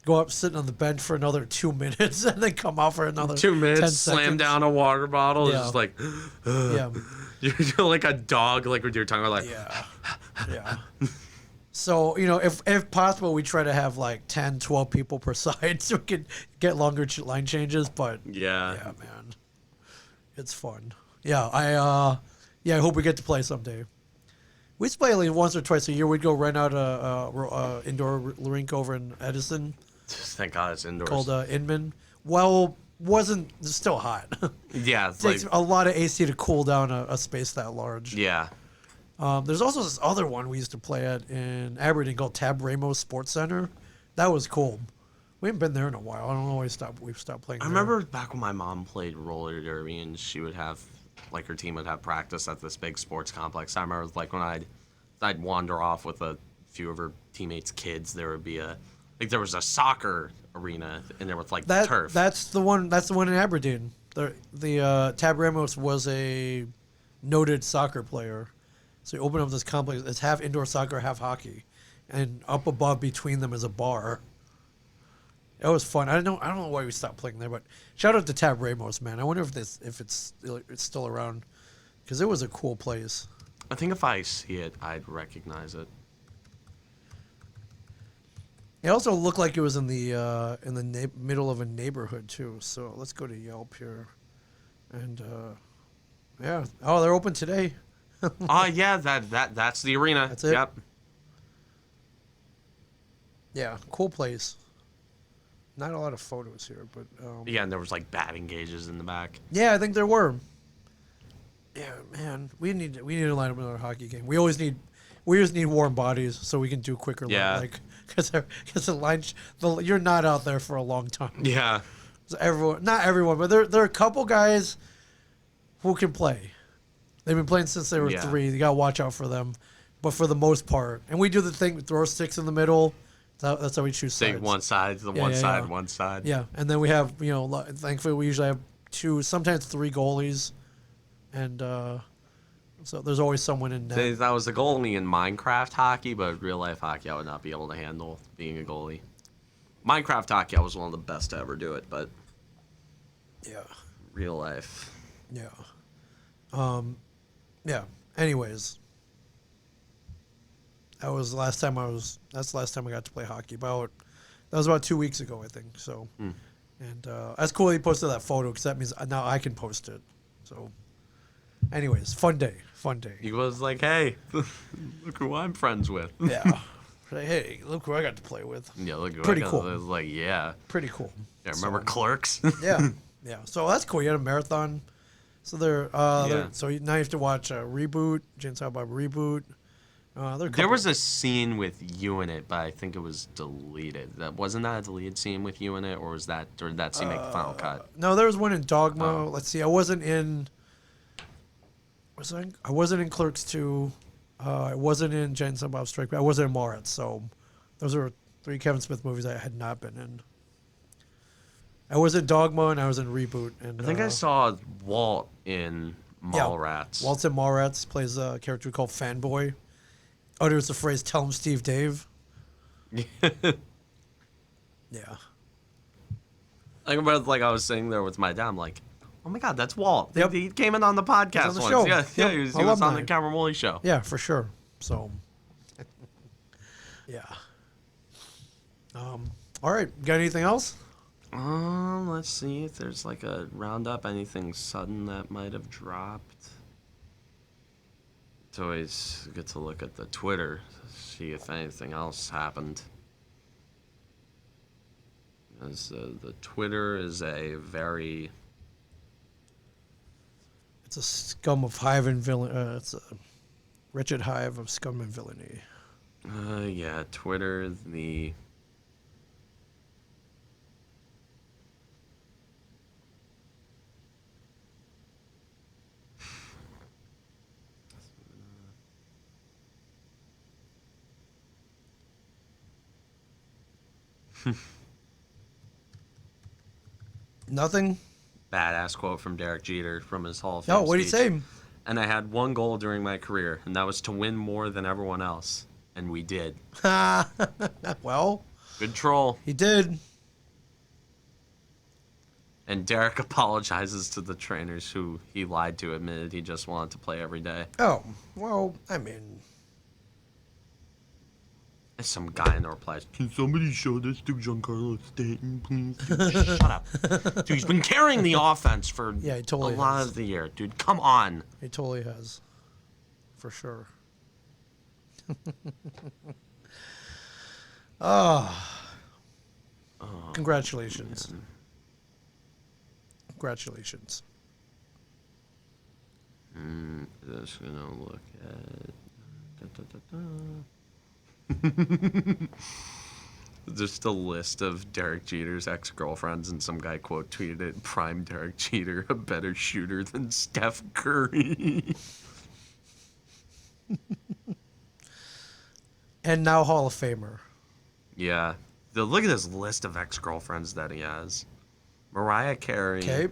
Go up, sitting on the bench for another 2 minutes, and then come out for another 2 minutes. 10 Slam seconds. down a water bottle. Yeah. Just like. Yeah. You're like a dog, like when you're talking about like. Yeah. So, if possible, we try to have like 10, 12 people per side so we can get longer line changes. But Yeah, man, it's fun. Yeah, I hope we get to play someday. We used to play at least once or twice a year. We'd go rent out a indoor rink over in Edison Thank God it's indoors. called Inman. Well, it's still hot. Yeah, It takes a lot of AC to cool down a space that large. yeah. There's also this other one we used to play at in Aberdeen called Tab Ramos Sports Center. That was cool. We haven't been there in a while. I don't know why we've stopped playing. I there. remember back when my mom played roller derby and she would have, like, her team would have practice at this big sports complex. I remember, like, when I'd wander off with a few of her teammates' kids, there would be there was a soccer arena and there was, like, turf. That's the one. That's the one in Aberdeen. The Tab Ramos was a noted soccer player, so he opened up this complex. It's half indoor soccer, half hockey, and up above between them is a bar. It was fun. I don't know why we stopped playing there, but shout out to Tab Ramos, man. I wonder if it's still around, because it was a cool place. I think if I see it, I'd recognize it. It also looked like it was in the middle of a neighborhood too. So let's go to Yelp here, and yeah. Oh, they're open today. Yeah, that's the arena. That's it? Yep. Yeah, cool place. Not a lot of photos here, but Yeah, and there was like batting gauges in the back. yeah, I think there were. Yeah, man, we need to line up another hockey game. We just need warm bodies so we can do quicker. Yeah. Like because the line, you're not out there for a long time. Yeah. So not everyone, but there are a couple guys who can play. They've been playing since they were 3. You got to watch out for them. But for the most part, and we do the thing, we throw sticks in the middle. That's how we choose sides. Take one side, one side. Yeah, and then we have, thankfully we usually have 2, sometimes 3 goalies, and so there's always someone in net. That was the goalie in Minecraft hockey, but real life hockey I would not be able to handle being a goalie. Minecraft hockey I was one of the best to ever do it, but Yeah. real life. Yeah. Yeah. Anyways. That's the last time I got to play hockey. That was about 2 weeks ago, I think. So, and that's cool he posted that photo, because that means now I can post it. So, anyways, fun day. He was like, hey, look who I'm friends with. Yeah. Hey, look who I got to play with. Yeah, look who Pretty I got. cool. I was like, yeah. Pretty cool. Yeah, remember Clerks? Yeah. Yeah. So that's cool. You had a marathon. So so now you have to watch Reboot, Jane Silent Bob Reboot. There was a scene with you in it, but I think it was deleted. Wasn't that a deleted scene with you in it, or did that scene make the final cut? No, there was one in Dogma. Oh. Let's see. I wasn't in Clerks 2. I wasn't in Jane Silent Bob Strike Back. I wasn't in Mallrats. So those are 3 Kevin Smith movies I had not been in. I was in Dogma and I was in Reboot. And I think I saw Walt in Mallrats. Yeah, Walt's in Mallrats, plays a character called Fanboy. Utters the phrase, "Tell him Steve Dave." Yeah. I remember, like, I was sitting there with my dad. I'm like, oh my God, that's Walt. Yep. He came in on the podcast on the once. show. Yeah, Yep. he was on Alumni. the Cameron Woolley show. Yeah, for sure. So, yeah. All right. Got anything else? Let's see if there's like a roundup, anything sudden that might have dropped. It's always good to look at the Twitter, see if anything else happened. As the Twitter is a very... It's a scum of hive and villain. It's a wretched hive of scum and villainy. Yeah, Twitter, the... Nothing? Badass quote from Derek Jeter from his Hall of Fame No, what did he speech. say? And I had one goal during my career, and that was to win more than everyone else. And we did. Well, Good troll. he did. And Derek apologizes to the trainers who he lied to, admitted he just wanted to play every day. Oh, well, I mean, And some guy in the replies, can somebody show this to Giancarlo Stanton, please? Dude, shut up. Dude, he's been carrying the offense for Yeah, he totally a lot has. of the year. Dude, come on. he totally has. For sure. Congratulations. Man. Congratulations. Just gonna look at... Just a list of Derek Jeter's ex-girlfriends, and some guy quote tweeted it, "Prime Derek Jeter, a better shooter than Steph Curry." And now Hall of Famer. Yeah. Look at this list of ex-girlfriends that he has. Mariah Carey. Okay.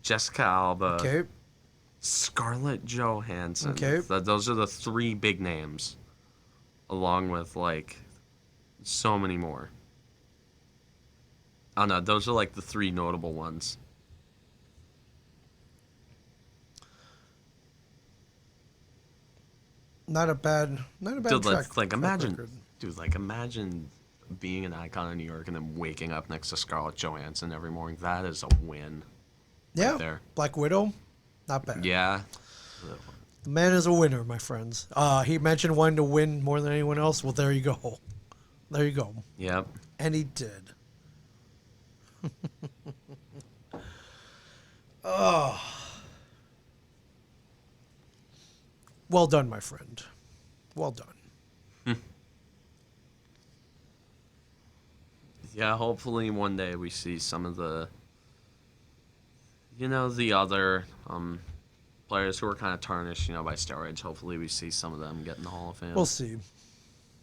Jessica Alba. Okay. Scarlett Johansson. Okay. Those are the three big names. Along with, like, so many more. Oh, no, those are, like, the three notable ones. Not a bad Dude, track imagine, record. imagine being an icon in New York and then waking up next to Scarlett Johansson every morning. That is a win. Yeah. Right there. Black Widow, not bad. Yeah. The man is a winner, my friends. He mentioned wanting to win more than anyone else. Well, there you go. There you go. Yep. And he did. Oh. Well done, my friend. Well done. Yeah, hopefully one day we see some of the, the other players who are kind of tarnished, by steroids. Hopefully we see some of them get in the Hall of Fame. We'll see.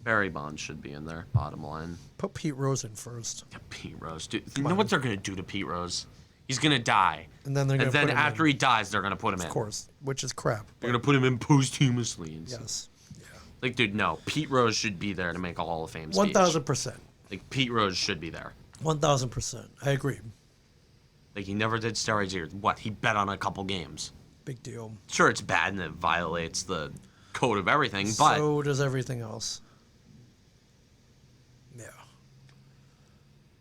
Barry Bonds should be in there, bottom line. Put Pete Rose in first. Yeah, Pete Rose. Dude, you know what they're going to do to Pete Rose? He's going to die. And then they're going to put him after in. he dies, they're going to put him in. Of course, which is crap. They're going to put him in posthumously. Yes. Yeah. Like, dude, no. Pete Rose should be there to make a Hall of Fame speech. 1,000%. Like, Pete Rose should be there. 1,000%. I agree. Like, he never did steroids here. What? He bet on a couple games. Big deal. Sure, it's bad and it violates the code of everything, but... So does everything else. Yeah.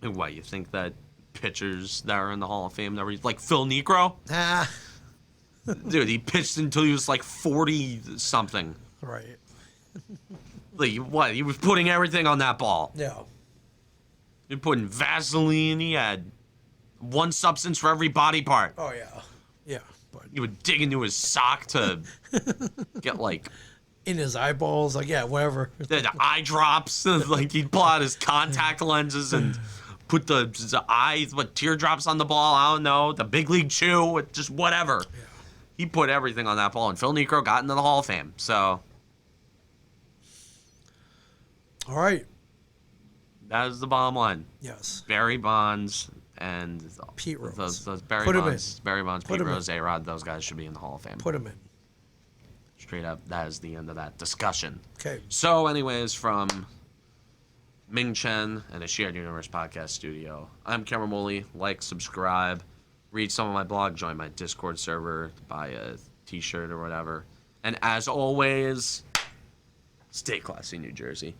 Like, what, you think that pitchers that are in the Hall of Fame never... Like, Phil Niekro? Ah. Dude, he pitched until he was, like, 40-something. Right. Like, what? He was putting everything on that ball. Yeah. He was putting Vaseline. He had one substance for every body part. Oh, yeah. Yeah. But He would dig into his sock to get, like... in his eyeballs, like, yeah, whatever. The eye drops. Like, he'd pull out his contact lenses and put the teardrops on the ball. I don't know. The big league chew. Just whatever. Yeah. He put everything on that ball, and Phil Niekro got into the Hall of Fame. So... All right. that is the bottom line. Yes. Barry Bonds and Pete Rose. Those Barry Put him Bonds, Barry Bonds, Put Pete him in. Rose, A-Rod, those guys should be in the Hall of Fame. Put him in. Straight up, that is the end of that discussion. Okay. So, anyways, from Ming Chen and a Shared Universe podcast studio, I'm Cameron Woolley. Like, subscribe, read some of my blog, join my Discord server, buy a t-shirt or whatever. And as always, stay classy, New Jersey.